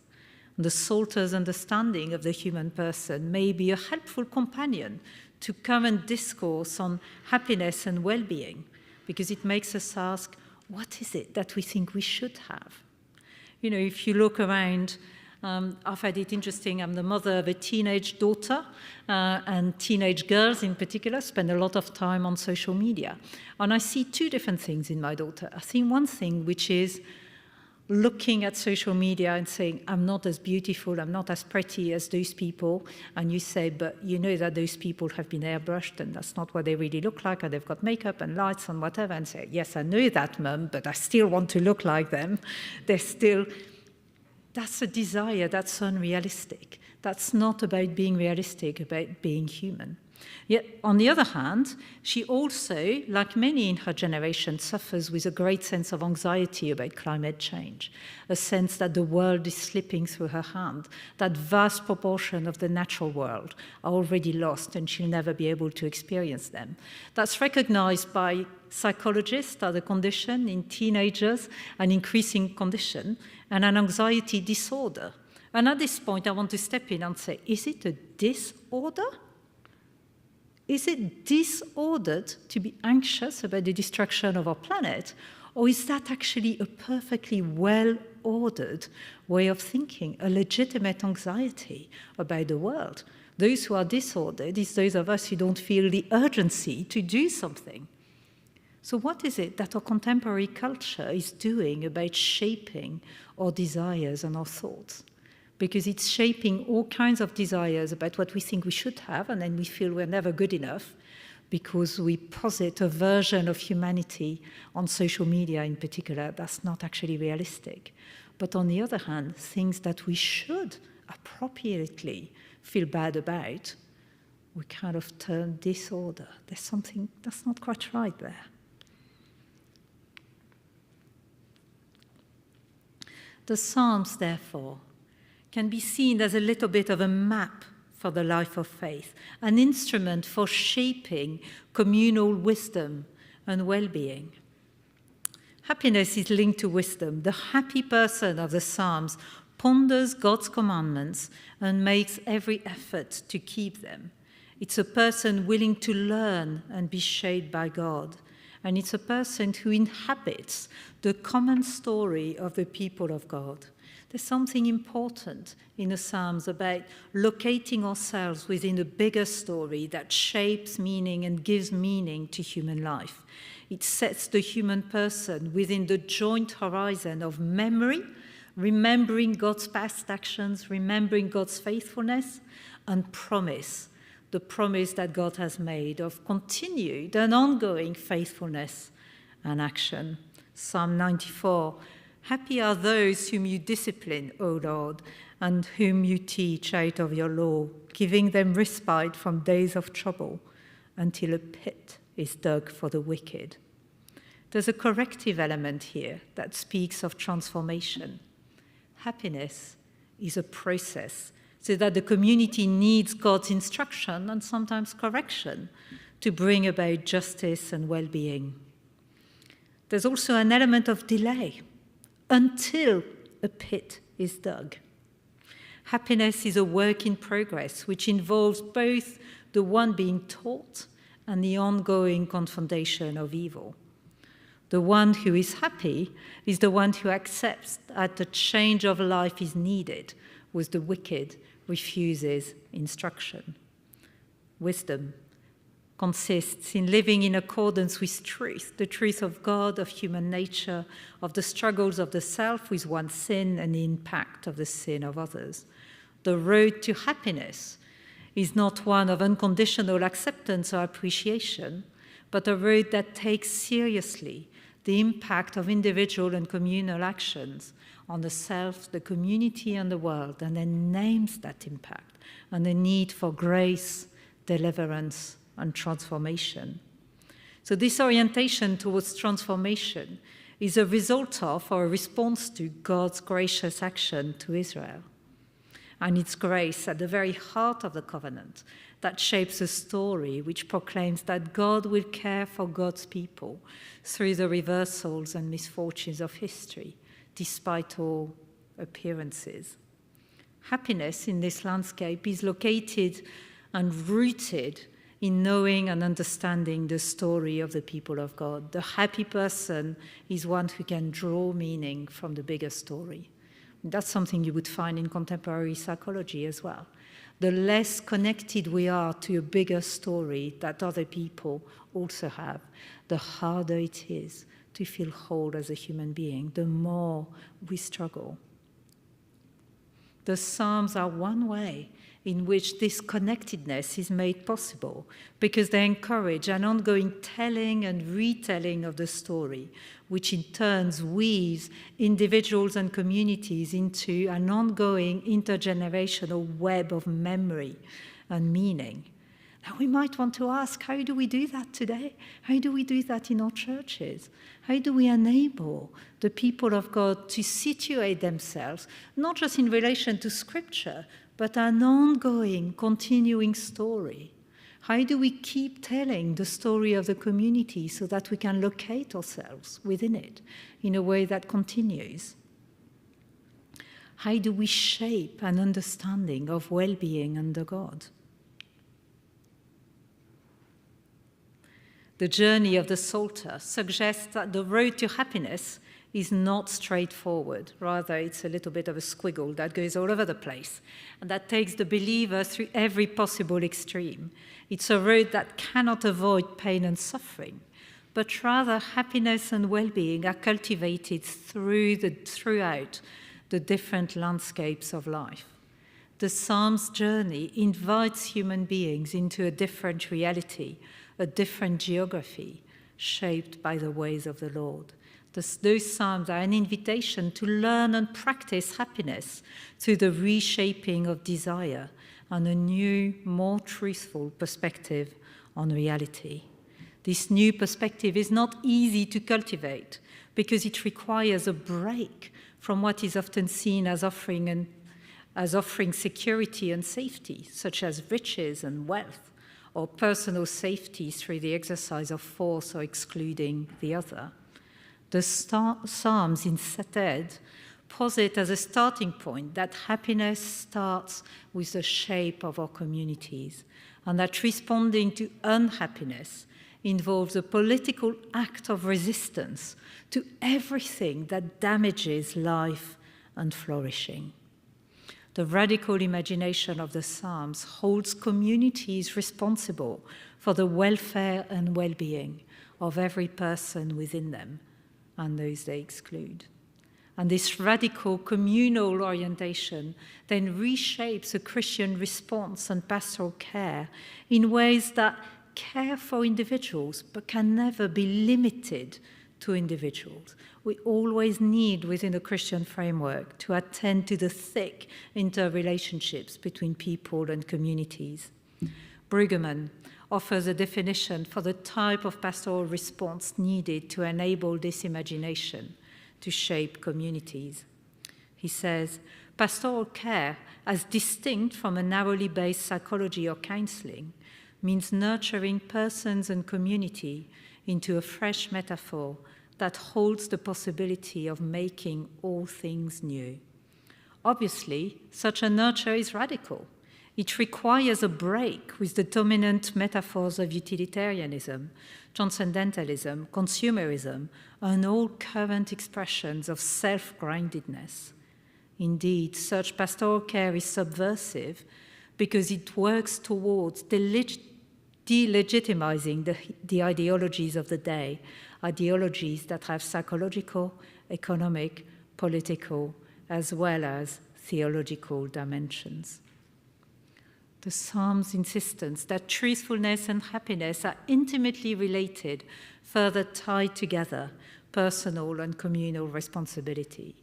Speaker 3: The Psalter's understanding of the human person may be a helpful companion to current discourse on happiness and well-being, because it makes us ask, what is it that we think we should have? You know, if you look around, I find it interesting. I'm the mother of a teenage daughter, and teenage girls in particular spend a lot of time on social media. And I see two different things in my daughter. I think one thing, which is looking at social media and saying, I'm not as beautiful, I'm not as pretty as those people. And you say, but you know that those people have been airbrushed and that's not what they really look like, and they've got makeup and lights and whatever. And say, yes, I know that, Mum, but I still want to look like them. That's a desire that's unrealistic. That's not about being realistic, about being human. Yet, on the other hand, she also, like many in her generation, suffers with a great sense of anxiety about climate change, a sense that the world is slipping through her hand, that vast proportion of the natural world are already lost and she'll never be able to experience them. That's recognized by psychologists as a condition in teenagers, an increasing condition, and an anxiety disorder. And at this point, I want to step in and say, is it a disorder? Is it disordered to be anxious about the destruction of our planet? Or is that actually a perfectly well-ordered way of thinking, a legitimate anxiety about the world? Those who are disordered is those of us who don't feel the urgency to do something. So what is it that our contemporary culture is doing about shaping our desires and our thoughts? Because it's shaping all kinds of desires about what we think we should have, and then we feel we're never good enough because we posit a version of humanity on social media in particular that's not actually realistic. But on the other hand, things that we should appropriately feel bad about, we kind of turn disorder. There's something that's not quite right there. The Psalms, therefore, can be seen as a little bit of a map for the life of faith, an instrument for shaping communal wisdom and well-being. Happiness is linked to wisdom. The happy person of the Psalms ponders God's commandments and makes every effort to keep them. It's a person willing to learn and be shaped by God. And it's a person who inhabits the common story of the people of God. There's something important in the Psalms about locating ourselves within a bigger story that shapes meaning and gives meaning to human life. It sets the human person within the joint horizon of memory, remembering God's past actions, remembering God's faithfulness, and promise, the promise that God has made of continued and ongoing faithfulness and action. Psalm 94, happy are those whom you discipline, O Lord, and whom you teach out of your law, giving them respite from days of trouble until a pit is dug for the wicked. There's a corrective element here that speaks of transformation. Happiness is a process, so that the community needs God's instruction and sometimes correction to bring about justice and well-being. There's also an element of delay until a pit is dug. Happiness is a work in progress, which involves both the one being taught and the ongoing confrontation of evil. The one who is happy is the one who accepts that a change of life is needed, whereas the wicked refuses instruction. Wisdom consists in living in accordance with truth, the truth of God, of human nature, of the struggles of the self with one's sin and the impact of the sin of others. The road to happiness is not one of unconditional acceptance or appreciation, but a road that takes seriously the impact of individual and communal actions on the self, the community, and the world, and then names that impact and the need for grace, deliverance, and transformation. So this orientation towards transformation is a result of or a response to God's gracious action to Israel. And it's grace at the very heart of the covenant that shapes a story which proclaims that God will care for God's people through the reversals and misfortunes of history, despite all appearances. Happiness in this landscape is located and rooted in knowing and understanding the story of the people of God. The happy person is one who can draw meaning from the bigger story. That's something you would find in contemporary psychology as well. The less connected we are to a bigger story that other people also have, the harder it is to feel whole as a human being, the more we struggle. The Psalms are one way in which this connectedness is made possible because they encourage an ongoing telling and retelling of the story, which in turn weaves individuals and communities into an ongoing intergenerational web of memory and meaning. Now we might want to ask, how do we do that today? How do we do that in our churches? How do we enable the people of God to situate themselves, not just in relation to Scripture, but an ongoing, continuing story? How do we keep telling the story of the community so that we can locate ourselves within it in a way that continues? How do we shape an understanding of well-being under God? The journey of the Psalter suggests that the road to happiness is not straightforward. Rather, it's a little bit of a squiggle that goes all over the place and that takes the believer through every possible extreme. It's a road that cannot avoid pain and suffering, but rather happiness and well-being are cultivated throughout the different landscapes of life. The Psalms journey invites human beings into a different reality, a different geography, shaped by the ways of the Lord. Those Psalms are an invitation to learn and practice happiness through the reshaping of desire and a new, more truthful perspective on reality. This new perspective is not easy to cultivate because it requires a break from what is often seen as offering security and safety, such as riches and wealth, or personal safety through the exercise of force or excluding the other. The Psalms instead posit as a starting point that happiness starts with the shape of our communities, and that responding to unhappiness involves a political act of resistance to everything that damages life and flourishing. The radical imagination of the Psalms holds communities responsible for the welfare and well-being of every person within them and those they exclude. And this radical communal orientation then reshapes a Christian response and pastoral care in ways that care for individuals but can never be limited to individuals. We always need, within a Christian framework, to attend to the thick interrelationships between people and communities. Brueggemann offers a definition for the type of pastoral response needed to enable this imagination to shape communities. He says, pastoral care, as distinct from a narrowly based psychology or counseling, means nurturing persons and community into a fresh metaphor that holds the possibility of making all things new. Obviously, such a nurture is radical. It requires a break with the dominant metaphors of utilitarianism, transcendentalism, consumerism, and all current expressions of self-grindedness. Indeed, such pastoral care is subversive because it works towards delegitimizing the ideologies of the day, ideologies that have psychological, economic, political, as well as theological dimensions. The Psalms' insistence that truthfulness and happiness are intimately related, further tied together, personal and communal responsibility.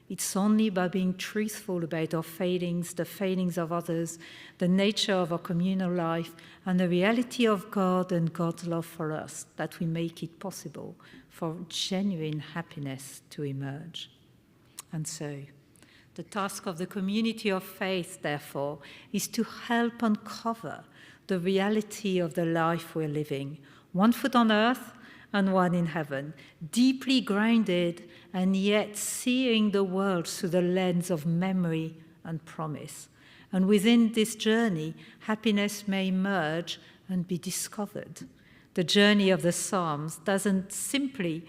Speaker 3: It's only by being truthful about our failings, the failings of others, the nature of our communal life, and the reality of God and God's love for us that we make it possible for genuine happiness to emerge. And so, the task of the community of faith, therefore, is to help uncover the reality of the life we're living, one foot on earth and one in heaven, deeply grounded and yet seeing the world through the lens of memory and promise. And within this journey, happiness may emerge and be discovered. The journey of the Psalms doesn't simply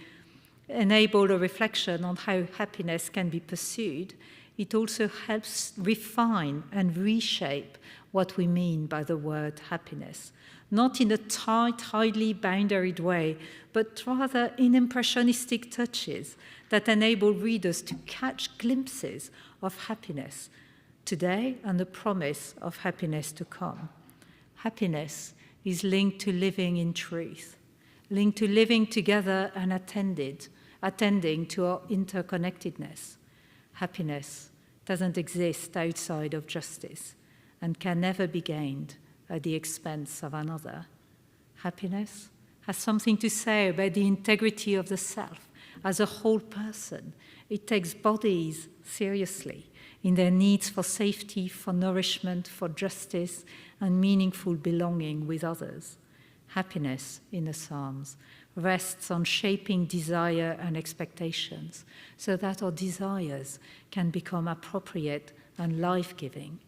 Speaker 3: enable a reflection on how happiness can be pursued. It also helps refine and reshape what we mean by the word happiness, not in a tight, highly boundaried way, but rather in impressionistic touches that enable readers to catch glimpses of happiness today and the promise of happiness to come. Happiness is linked to living in truth, linked to living together and attending to our interconnectedness. Happiness doesn't exist outside of justice and can never be gained at the expense of another. Happiness has something to say about the integrity of the self as a whole person. It takes bodies seriously in their needs for safety, for nourishment, for justice, and meaningful belonging with others. Happiness, in the Psalms, rests on shaping desire and expectations so that our desires can become appropriate and life-giving,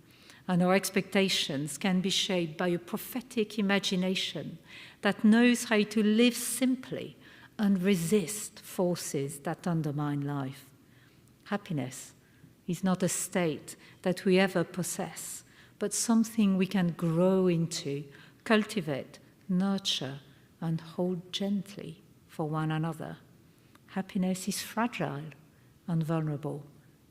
Speaker 3: and our expectations can be shaped by a prophetic imagination that knows how to live simply and resist forces that undermine life. Happiness is not a state that we ever possess, but something we can grow into, cultivate, nurture, and hold gently for one another. Happiness is fragile and vulnerable,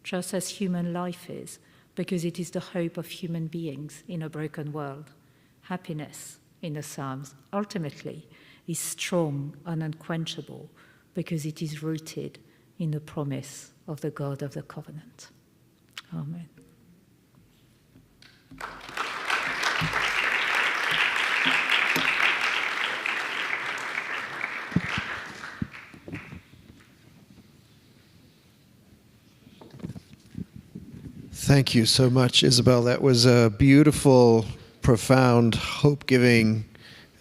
Speaker 3: just as human life is, because it is the hope of human beings in a broken world. Happiness, in the Psalms, ultimately is strong and unquenchable because it is rooted in the promise of the God of the covenant. Amen.
Speaker 2: Thank you so much, Isabelle. That was a beautiful, profound, hope-giving,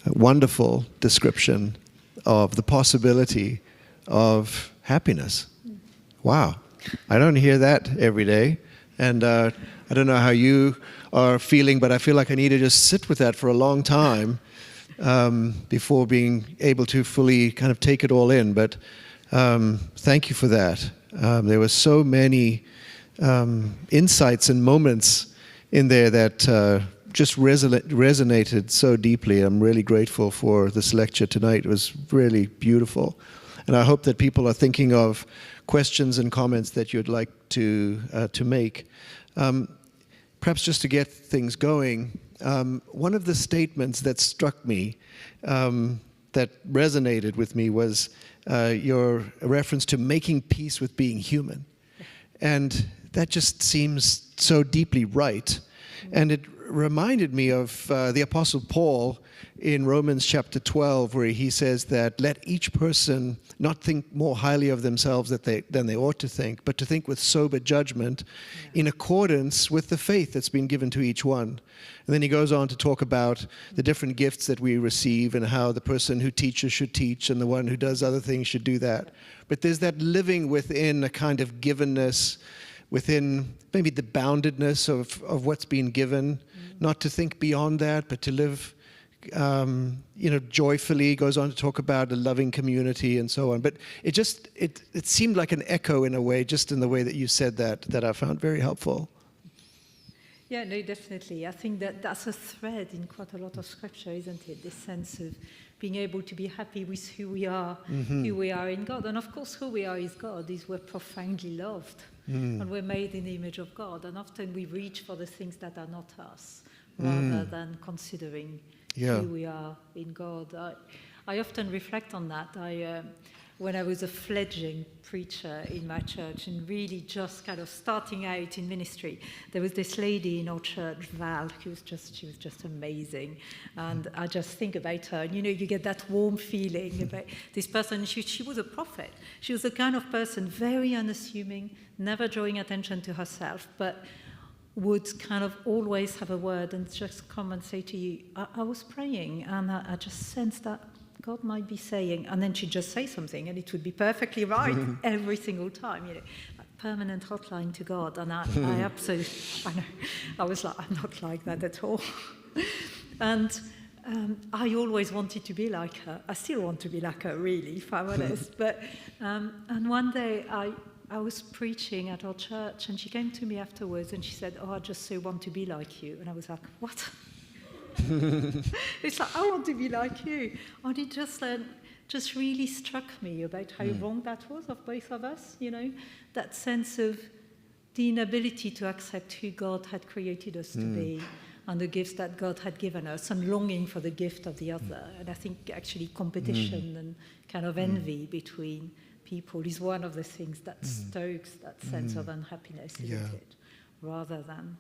Speaker 2: wonderful description of the possibility of happiness. Wow. I don't hear that every day. And I don't know how you are feeling, but I feel like I need to just sit with that for a long time before being able to fully kind of take it all in. But thank you for that. There were so many insights and moments in there that just resonated so deeply. I'm really grateful for this lecture tonight. It was really beautiful. And I hope that people are thinking of questions and comments that you'd like to make. Perhaps just to get things going, one of the statements that struck me, that resonated with me, was your reference to making peace with being human. And that just seems so deeply right. And it reminded me of the Apostle Paul in Romans chapter 12, where he says that let each person not think more highly of themselves than they ought to think, but to think with sober judgment in accordance with the faith that's been given to each one. And then he goes on to talk about the different gifts that we receive and how the person who teaches should teach and the one who does other things should do that. But there's that living within a kind of givenness, within maybe the boundedness of what's been given, not to think beyond that, but to live joyfully. Goes on to talk about a loving community and so on. But it seemed like an echo in a way, just in the way that you said that I found very helpful.
Speaker 3: Yeah, no, definitely. I think that's a thread in quite a lot of scripture, isn't it? This sense of being able to be happy with who we are in God. And of course, who we are is God, is we're profoundly loved. And we're made in the image of God. And often we reach for the things that are not us, rather than considering who we are in God. I often reflect on that. When I was a fledgling preacher in my church and really just kind of starting out in ministry, there was this lady in our church, Val, she was just amazing. And I just think about her, and you get that warm feeling about this person. She was a prophet. She was the kind of person, very unassuming, never drawing attention to herself, but would kind of always have a word and just come and say to you, I was praying, and I just sensed that God might be saying, and then she'd just say something, and it would be perfectly right every single time, that permanent hotline to God. And I absolutely, I was like, I'm not like that at all. And I always wanted to be like her. I still want to be like her, really, if I'm honest. But and one day I was preaching at our church, and she came to me afterwards, and she said, I just so want to be like you. And I was like, what? It's like, I want to be like you. And it just really struck me about how wrong that was of both of us, that sense of the inability to accept who God had created us to be and the gifts that God had given us, and longing for the gift of the other. And I think actually competition and kind of envy between people is one of the things that stokes that sense of unhappiness, isn't it? Rather than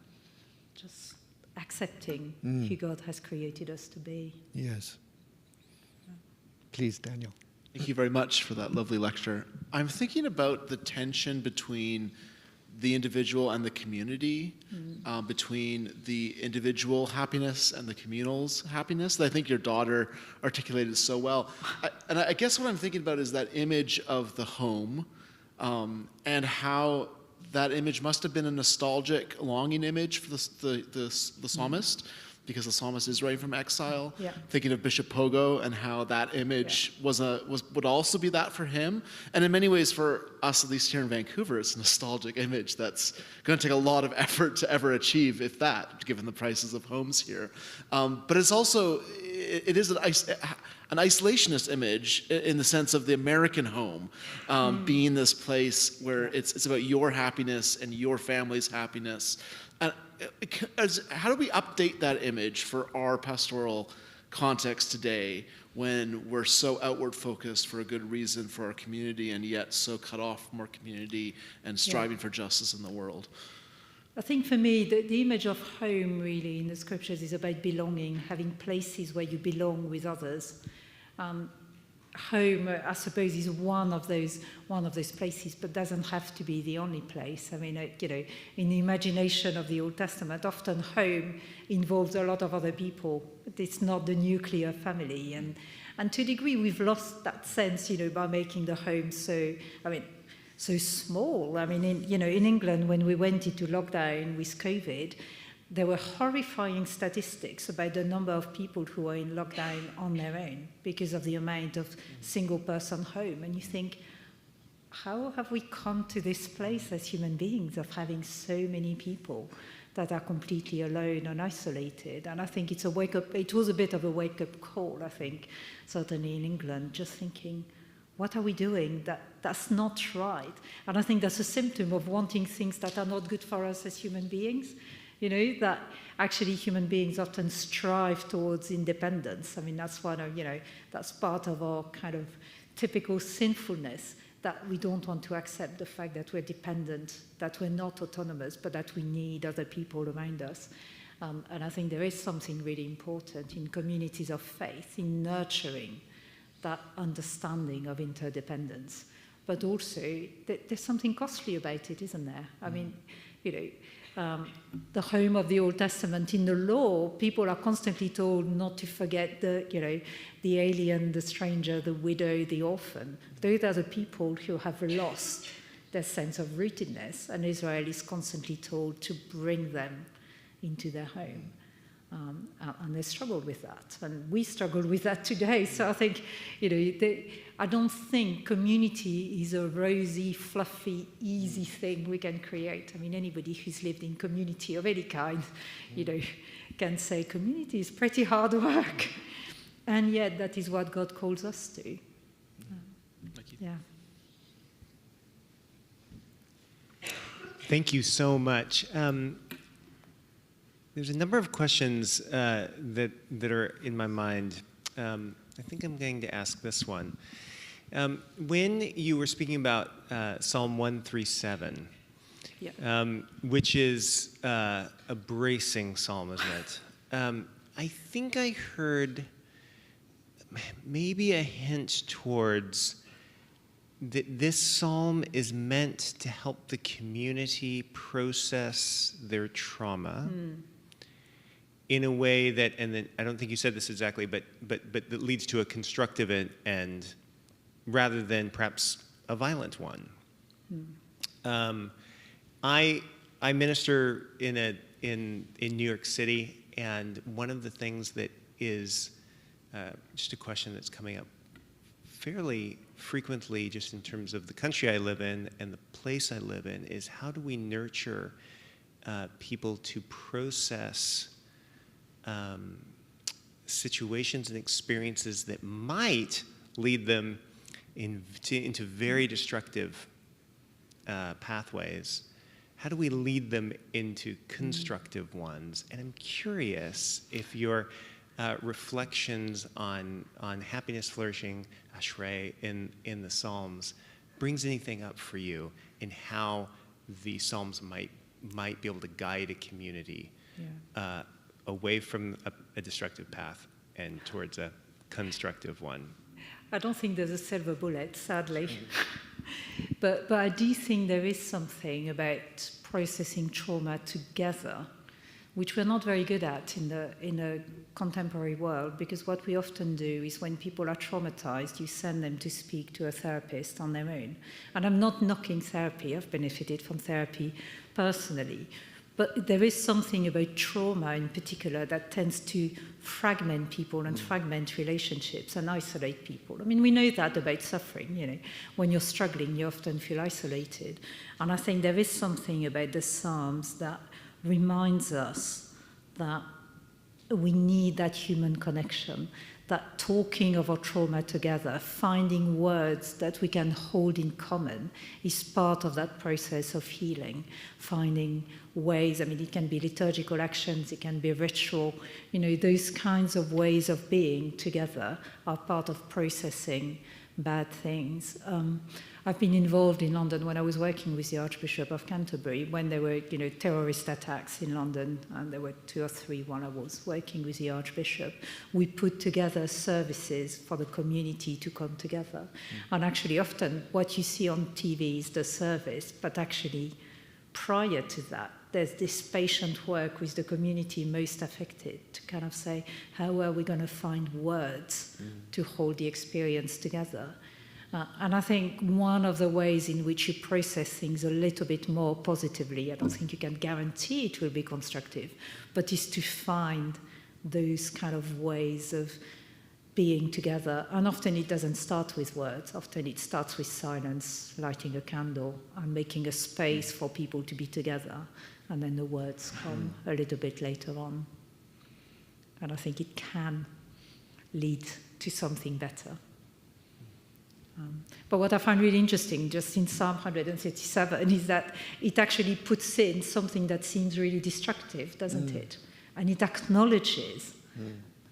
Speaker 3: just accepting who God has created us to be.
Speaker 2: Yes. Please, Daniel.
Speaker 4: Thank you very much for that lovely lecture. I'm thinking about the tension between the individual and the community, between the individual happiness and the communal's happiness, that I think your daughter articulated so well. I guess what I'm thinking about is that image of the home, and how that image must have been a nostalgic, longing image for the psalmist, because the psalmist is writing from exile.
Speaker 3: Yeah.
Speaker 4: Thinking of Bishop Pogo and how that image would also be that for him. And in many ways, for us, at least here in Vancouver, it's a nostalgic image that's going to take a lot of effort to ever achieve, if that, given the prices of homes here. But it's also, it is an isolationist image in the sense of the American home being this place where it's about your happiness and your family's happiness. And how do we update that image for our pastoral context today when we're so outward focused for a good reason for our community and yet so cut off from our community and striving for justice in the world?
Speaker 3: I think for me, the image of home really in the scriptures is about belonging, having places where you belong with others. Home, I suppose, is one of those places, but doesn't have to be the only place. I mean, in the imagination of the Old Testament, often home involves a lot of other people. It's not the nuclear family, and to a degree, we've lost that sense, by making the home so small. I mean, in England, when we went into lockdown with COVID, there were horrifying statistics about the number of people who were in lockdown on their own because of the amount of single-person home. And you think, how have we come to this place as human beings of having so many people that are completely alone and isolated? And I think it was a bit of a wake-up call, I think, certainly in England, just thinking, what are we doing? That's not right. And I think that's a symptom of wanting things that are not good for us as human beings. That actually human beings often strive towards independence. I mean, that's that's part of our kind of typical sinfulness, that we don't want to accept the fact that we're dependent, that we're not autonomous, but that we need other people around us. And I think there is something really important in communities of faith, in nurturing that understanding of interdependence. But also, there's something costly about it, isn't there? I mean, the home of the Old Testament, in the law, people are constantly told not to forget the alien, the stranger, the widow, the orphan. Those are the people who have lost their sense of rootedness, and Israel is constantly told to bring them into their home. And they struggle with that, and we struggle with that today. So I think, I don't think community is a rosy, fluffy, easy thing we can create. I mean, anybody who's lived in community of any kind, can say community is pretty hard work, and yet that is what God calls us to.
Speaker 4: Thank you.
Speaker 3: Yeah.
Speaker 5: Thank you so much. There's a number of questions that are in my mind. I think I'm going to ask this one. When you were speaking about Psalm 137, which is a bracing psalm, isn't it? I think I heard maybe a hint towards that this psalm is meant to help the community process their trauma. In a way that, and then I don't think you said this exactly, but that leads to a constructive end rather than perhaps a violent one. I minister in New York City, and one of the things that is just a question that's coming up fairly frequently, just in terms of the country I live in and the place I live in, is how do we nurture people to process situations and experiences that might lead them into very destructive pathways. How do we lead them into constructive ones? And I'm curious if your reflections on happiness, flourishing, ashrei in the Psalms brings anything up for you in how the Psalms might be able to guide a community away from a destructive path and towards a constructive one?
Speaker 3: I don't think there's a silver bullet, sadly. But I do think there is something about processing trauma together, which we're not very good at in a contemporary world, because what we often do is when people are traumatized, you send them to speak to a therapist on their own. And I'm not knocking therapy. I've benefited from therapy personally. But there is something about trauma in particular that tends to fragment people and fragment relationships and isolate people. I mean, we know that about suffering, you know. When you're struggling, you often feel isolated. And I think there is something about the Psalms that reminds us that we need that human connection, that talking of our trauma together, finding words that we can hold in common is part of that process of healing, finding ways, I mean, it can be liturgical actions, it can be ritual, you know, those kinds of ways of being together are part of processing bad things. I've been involved in London when I was working with the Archbishop of Canterbury, when there were, you know, terrorist attacks in London, and there were 2 or 3 while I was working with the Archbishop. We put together services for the community to come together. And actually often what you see on TV is the service, but actually prior to that, there's this patient work with the community most affected to kind of say, how are we going to find words to hold the experience together? And I think one of the ways in which you process things a little bit more positively, I don't think you can guarantee it will be constructive, but is to find those kind of ways of being together. And often it doesn't start with words. Often it starts with silence, lighting a candle, and making a space for people to be together. And then the words come a little bit later on. And I think it can lead to something better. But what I find really interesting, just in Psalm 137, is that it actually puts in something that seems really destructive, doesn't it? And it acknowledges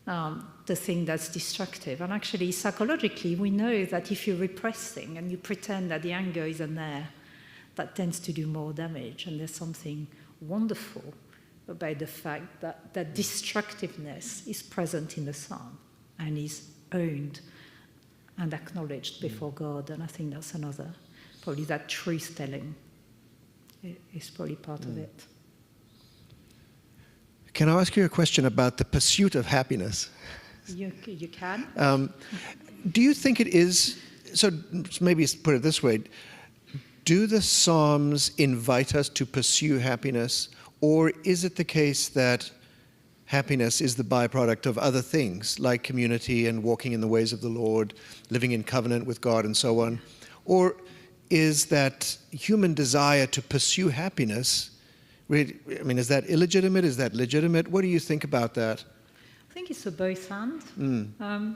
Speaker 3: the thing that's destructive. And actually, psychologically, we know that if you're repressing and you pretend that the anger isn't there, that tends to do more damage. And there's something wonderful about the fact that that destructiveness is present in the psalm and is owned and acknowledged before God. And I think that's another, probably that truth-telling is probably part of it.
Speaker 2: Can I ask you a question about the pursuit of happiness?
Speaker 3: You can.
Speaker 2: Do you think it is, so maybe put it this way, do the Psalms invite us to pursue happiness, or is it the case that happiness is the byproduct of other things, like community and walking in the ways of the Lord, living in covenant with God and so on? Or is that human desire to pursue happiness, really, I mean, is that illegitimate? Is that legitimate? What do you think about that?
Speaker 3: I think it's a both and.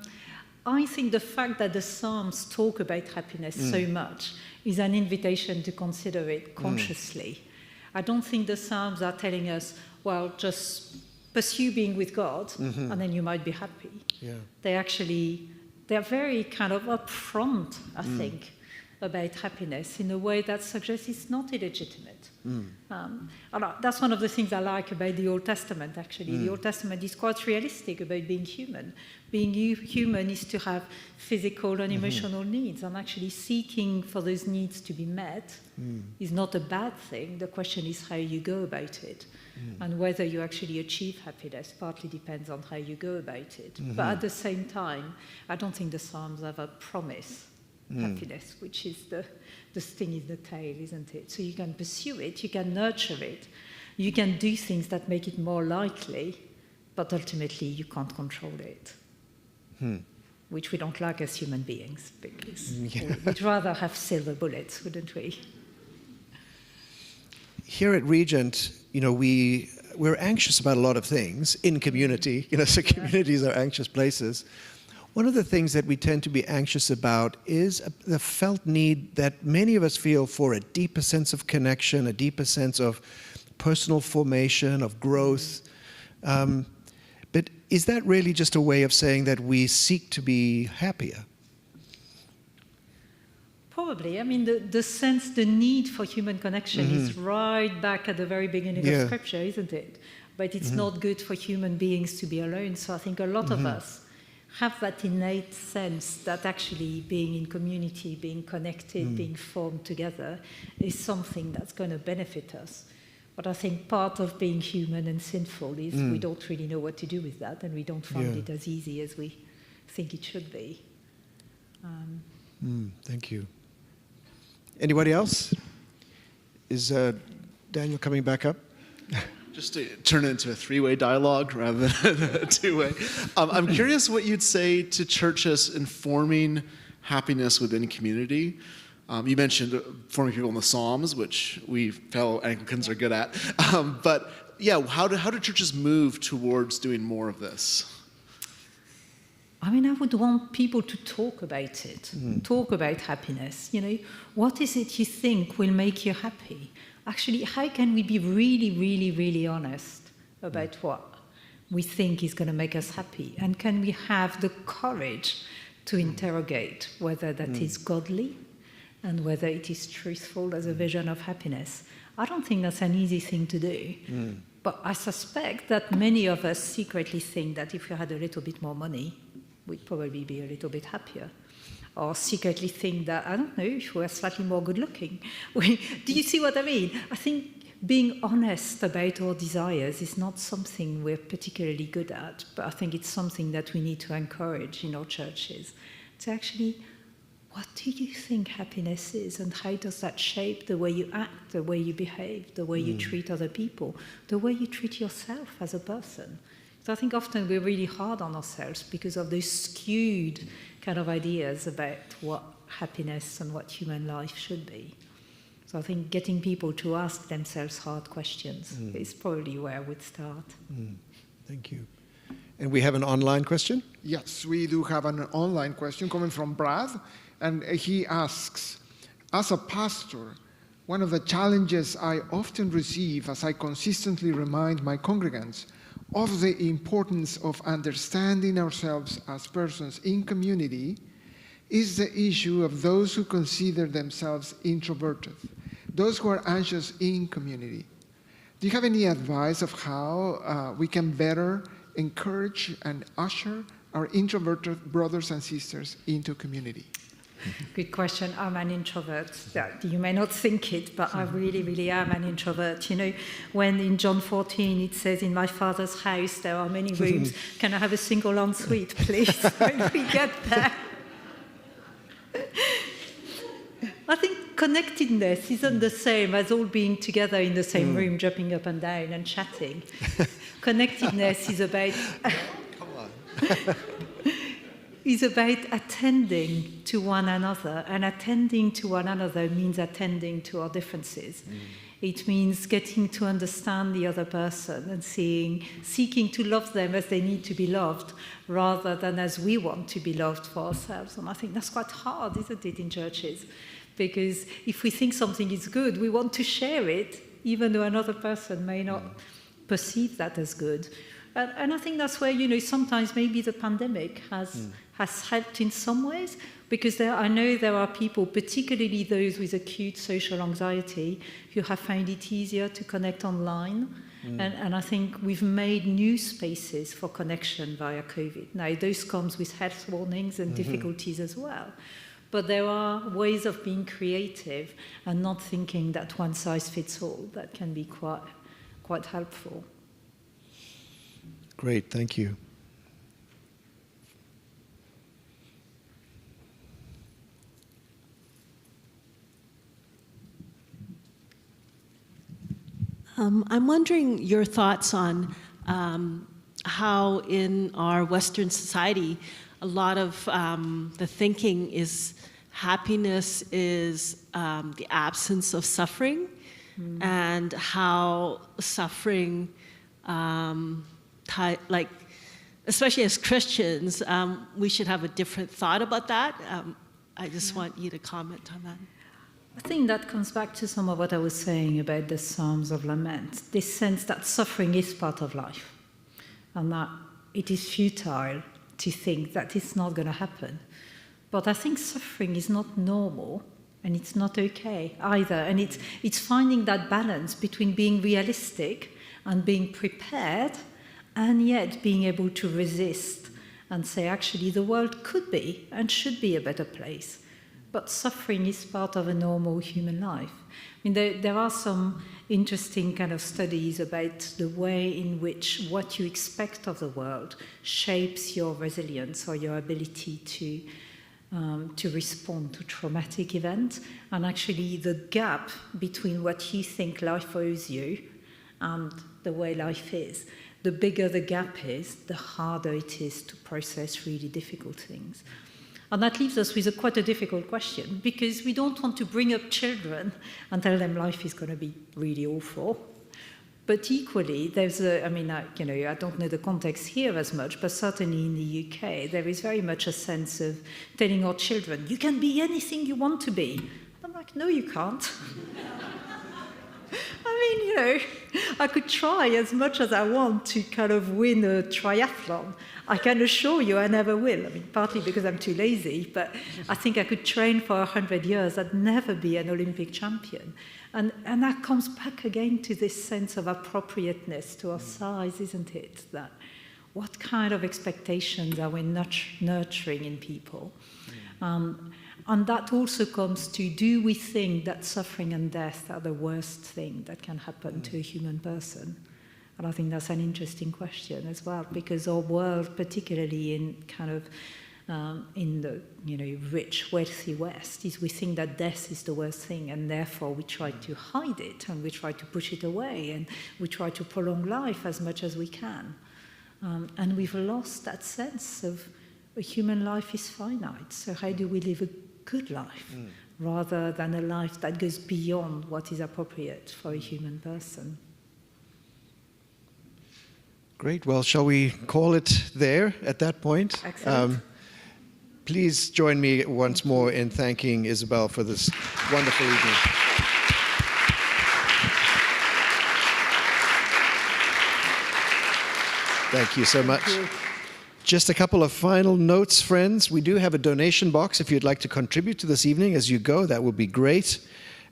Speaker 3: I think the fact that the Psalms talk about happiness so much is an invitation to consider it consciously. I don't think the Psalms are telling us, well, just pursue being with God and then you might be happy.
Speaker 2: Yeah.
Speaker 3: They're very kind of upfront, I think, about happiness in a way that suggests it's not illegitimate. And that's one of the things I like about the Old Testament, actually. The Old Testament is quite realistic about being human. Being human is to have physical and emotional needs, and actually seeking for those needs to be met is not a bad thing. The question is how you go about it. And whether you actually achieve happiness partly depends on how you go about it. But at the same time, I don't think the Psalms ever promise happiness, which is the sting in the tail, isn't it? So you can pursue it, you can nurture it, you can do things that make it more likely, but ultimately you can't control it, which we don't like as human beings, because we'd rather have silver bullets, wouldn't we?
Speaker 2: Here at Regent, we're anxious about a lot of things in community, so communities are anxious places. One of the things that we tend to be anxious about is the felt need that many of us feel for a deeper sense of connection, a deeper sense of personal formation, of growth. But is that really just a way of saying that we seek to be happier?
Speaker 3: Probably. I mean, the need for human connection is right back at the very beginning of Scripture, isn't it? but it's not good for human beings to be alone. So I think a lot of us have that innate sense that actually being in community, being connected, being formed together is something that's going to benefit us. But I think part of being human and sinful is we don't really know what to do with that, and we don't find it as easy as we think it should be.
Speaker 2: Thank you. Anybody else? Is Daniel coming back up?
Speaker 4: Just to turn it into a three-way dialogue rather than a two-way. I'm curious what you'd say to churches informing happiness within community. You mentioned forming people in the Psalms, which we fellow Anglicans are good at. But yeah, how do churches move towards doing more of this?
Speaker 3: I mean, I would want people to talk about it, talk about happiness. You know, what is it you think will make you happy? Actually, how can we be really, really, really honest about what we think is going to make us happy? And can we have the courage to interrogate whether that is godly and whether it is truthful as a vision of happiness? I don't think that's an easy thing to do. But I suspect that many of us secretly think that if we had a little bit more money, we'd probably be a little bit happier. Or secretly think that, I don't know, if we're slightly more good looking. Do you see what I mean? I think being honest about our desires is not something we're particularly good at, but I think it's something that we need to encourage in our churches. To actually, what do you think happiness is, and how does that shape the way you act, the way you behave, the way you treat other people, the way you treat yourself as a person? So I think often we're really hard on ourselves because of those skewed kind of ideas about what happiness and what human life should be. So I think getting people to ask themselves hard questions is probably where I would start.
Speaker 2: Thank you. And we have an online question?
Speaker 1: Yes, we do have an online question coming from Brad, and he asks, as a pastor, one of the challenges I often receive as I consistently remind my congregants of the importance of understanding ourselves as persons in community is the issue of those who consider themselves introverted, those who are anxious in community. Do you have any advice of how we can better encourage and usher our introverted brothers and sisters into community?
Speaker 3: Good question. I'm an introvert. You may not think it, but I really, really am an introvert. You know, when in John 14 it says, in my Father's house there are many rooms, can I have a single ensuite, please, when we get there? I think connectedness isn't the same as all being together in the same room, jumping up and down and chatting. Connectedness is about... is about attending to one another, and attending to one another means attending to our differences. It means getting to understand the other person and seeking to love them as they need to be loved, rather than as we want to be loved for ourselves. And I think that's quite hard, isn't it, in churches? Because if we think something is good, we want to share it, even though another person may not perceive that as good. And I think that's where, you know, sometimes maybe the pandemic has helped in some ways, because I know there are people, particularly those with acute social anxiety, who have found it easier to connect online. And I think we've made new spaces for connection via COVID. Now, those comes with health warnings and difficulties as well. But there are ways of being creative and not thinking that one size fits all that can be quite helpful.
Speaker 2: Great, thank you.
Speaker 6: I'm wondering your thoughts on how in our Western society a lot of the thinking is happiness is the absence of suffering, and how suffering, like especially as Christians, we should have a different thought about that. I just want you to comment on that.
Speaker 3: I think that comes back to some of what I was saying about the Psalms of Lament, this sense that suffering is part of life, and that it is futile to think that it's not going to happen. But I think suffering is not normal, and it's not okay either. And it's finding that balance between being realistic and being prepared, and yet being able to resist and say, actually, the world could be and should be a better place. But suffering is part of a normal human life. I mean, there are some interesting kind of studies about the way in which what you expect of the world shapes your resilience or your ability to respond to traumatic events. And actually, the gap between what you think life owes you and the way life is, the bigger the gap is, the harder it is to process really difficult things. And that leaves us with quite a difficult question, because we don't want to bring up children and tell them life is going to be really awful. But equally, there's I don't know the context here as much, but certainly in the UK, there is very much a sense of telling our children, you can be anything you want to be. I'm like, no, you can't. I mean, I could try as much as I want to kind of win a triathlon. I can assure you I never will. I mean, partly because I'm too lazy, but I think I could train for 100 years. I'd never be an Olympic champion. And that comes back again to this sense of appropriateness to our size, isn't it? That what kind of expectations are we nurturing in people? And that also comes to, do we think that suffering and death are the worst thing that can happen to a human person? And I think that's an interesting question as well, because our world, particularly in kind of in the rich, wealthy West, is we think that death is the worst thing, and therefore we try to hide it and we try to push it away and we try to prolong life as much as we can. And we've lost that sense of a human life is finite. So how do we live a good life rather than a life that goes beyond what is appropriate for a human person?
Speaker 2: Great. Well, shall we call it there at that point?
Speaker 3: Excellent.
Speaker 2: Please join me once more in thanking Isabelle for this wonderful evening. Thank you so much. Just a couple of final notes, friends. We do have a donation box if you'd like to contribute to this evening as you go. That would be great.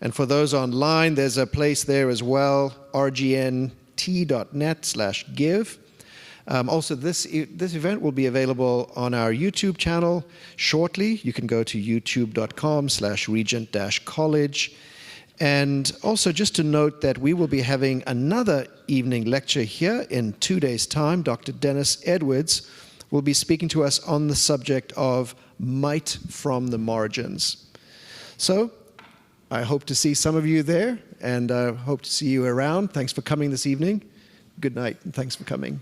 Speaker 2: And for those online, there's a place there as well, rgnt.net/give. Also, this event will be available on our YouTube channel shortly. You can go to youtube.com/regent-college. And also just to note that we will be having another evening lecture here in 2 days' time. Dr. Dennis Edwards will be speaking to us on the subject of might from the margins. So I hope to see some of you there, and hope to see you around. Thanks for coming this evening. Good night, and thanks for coming.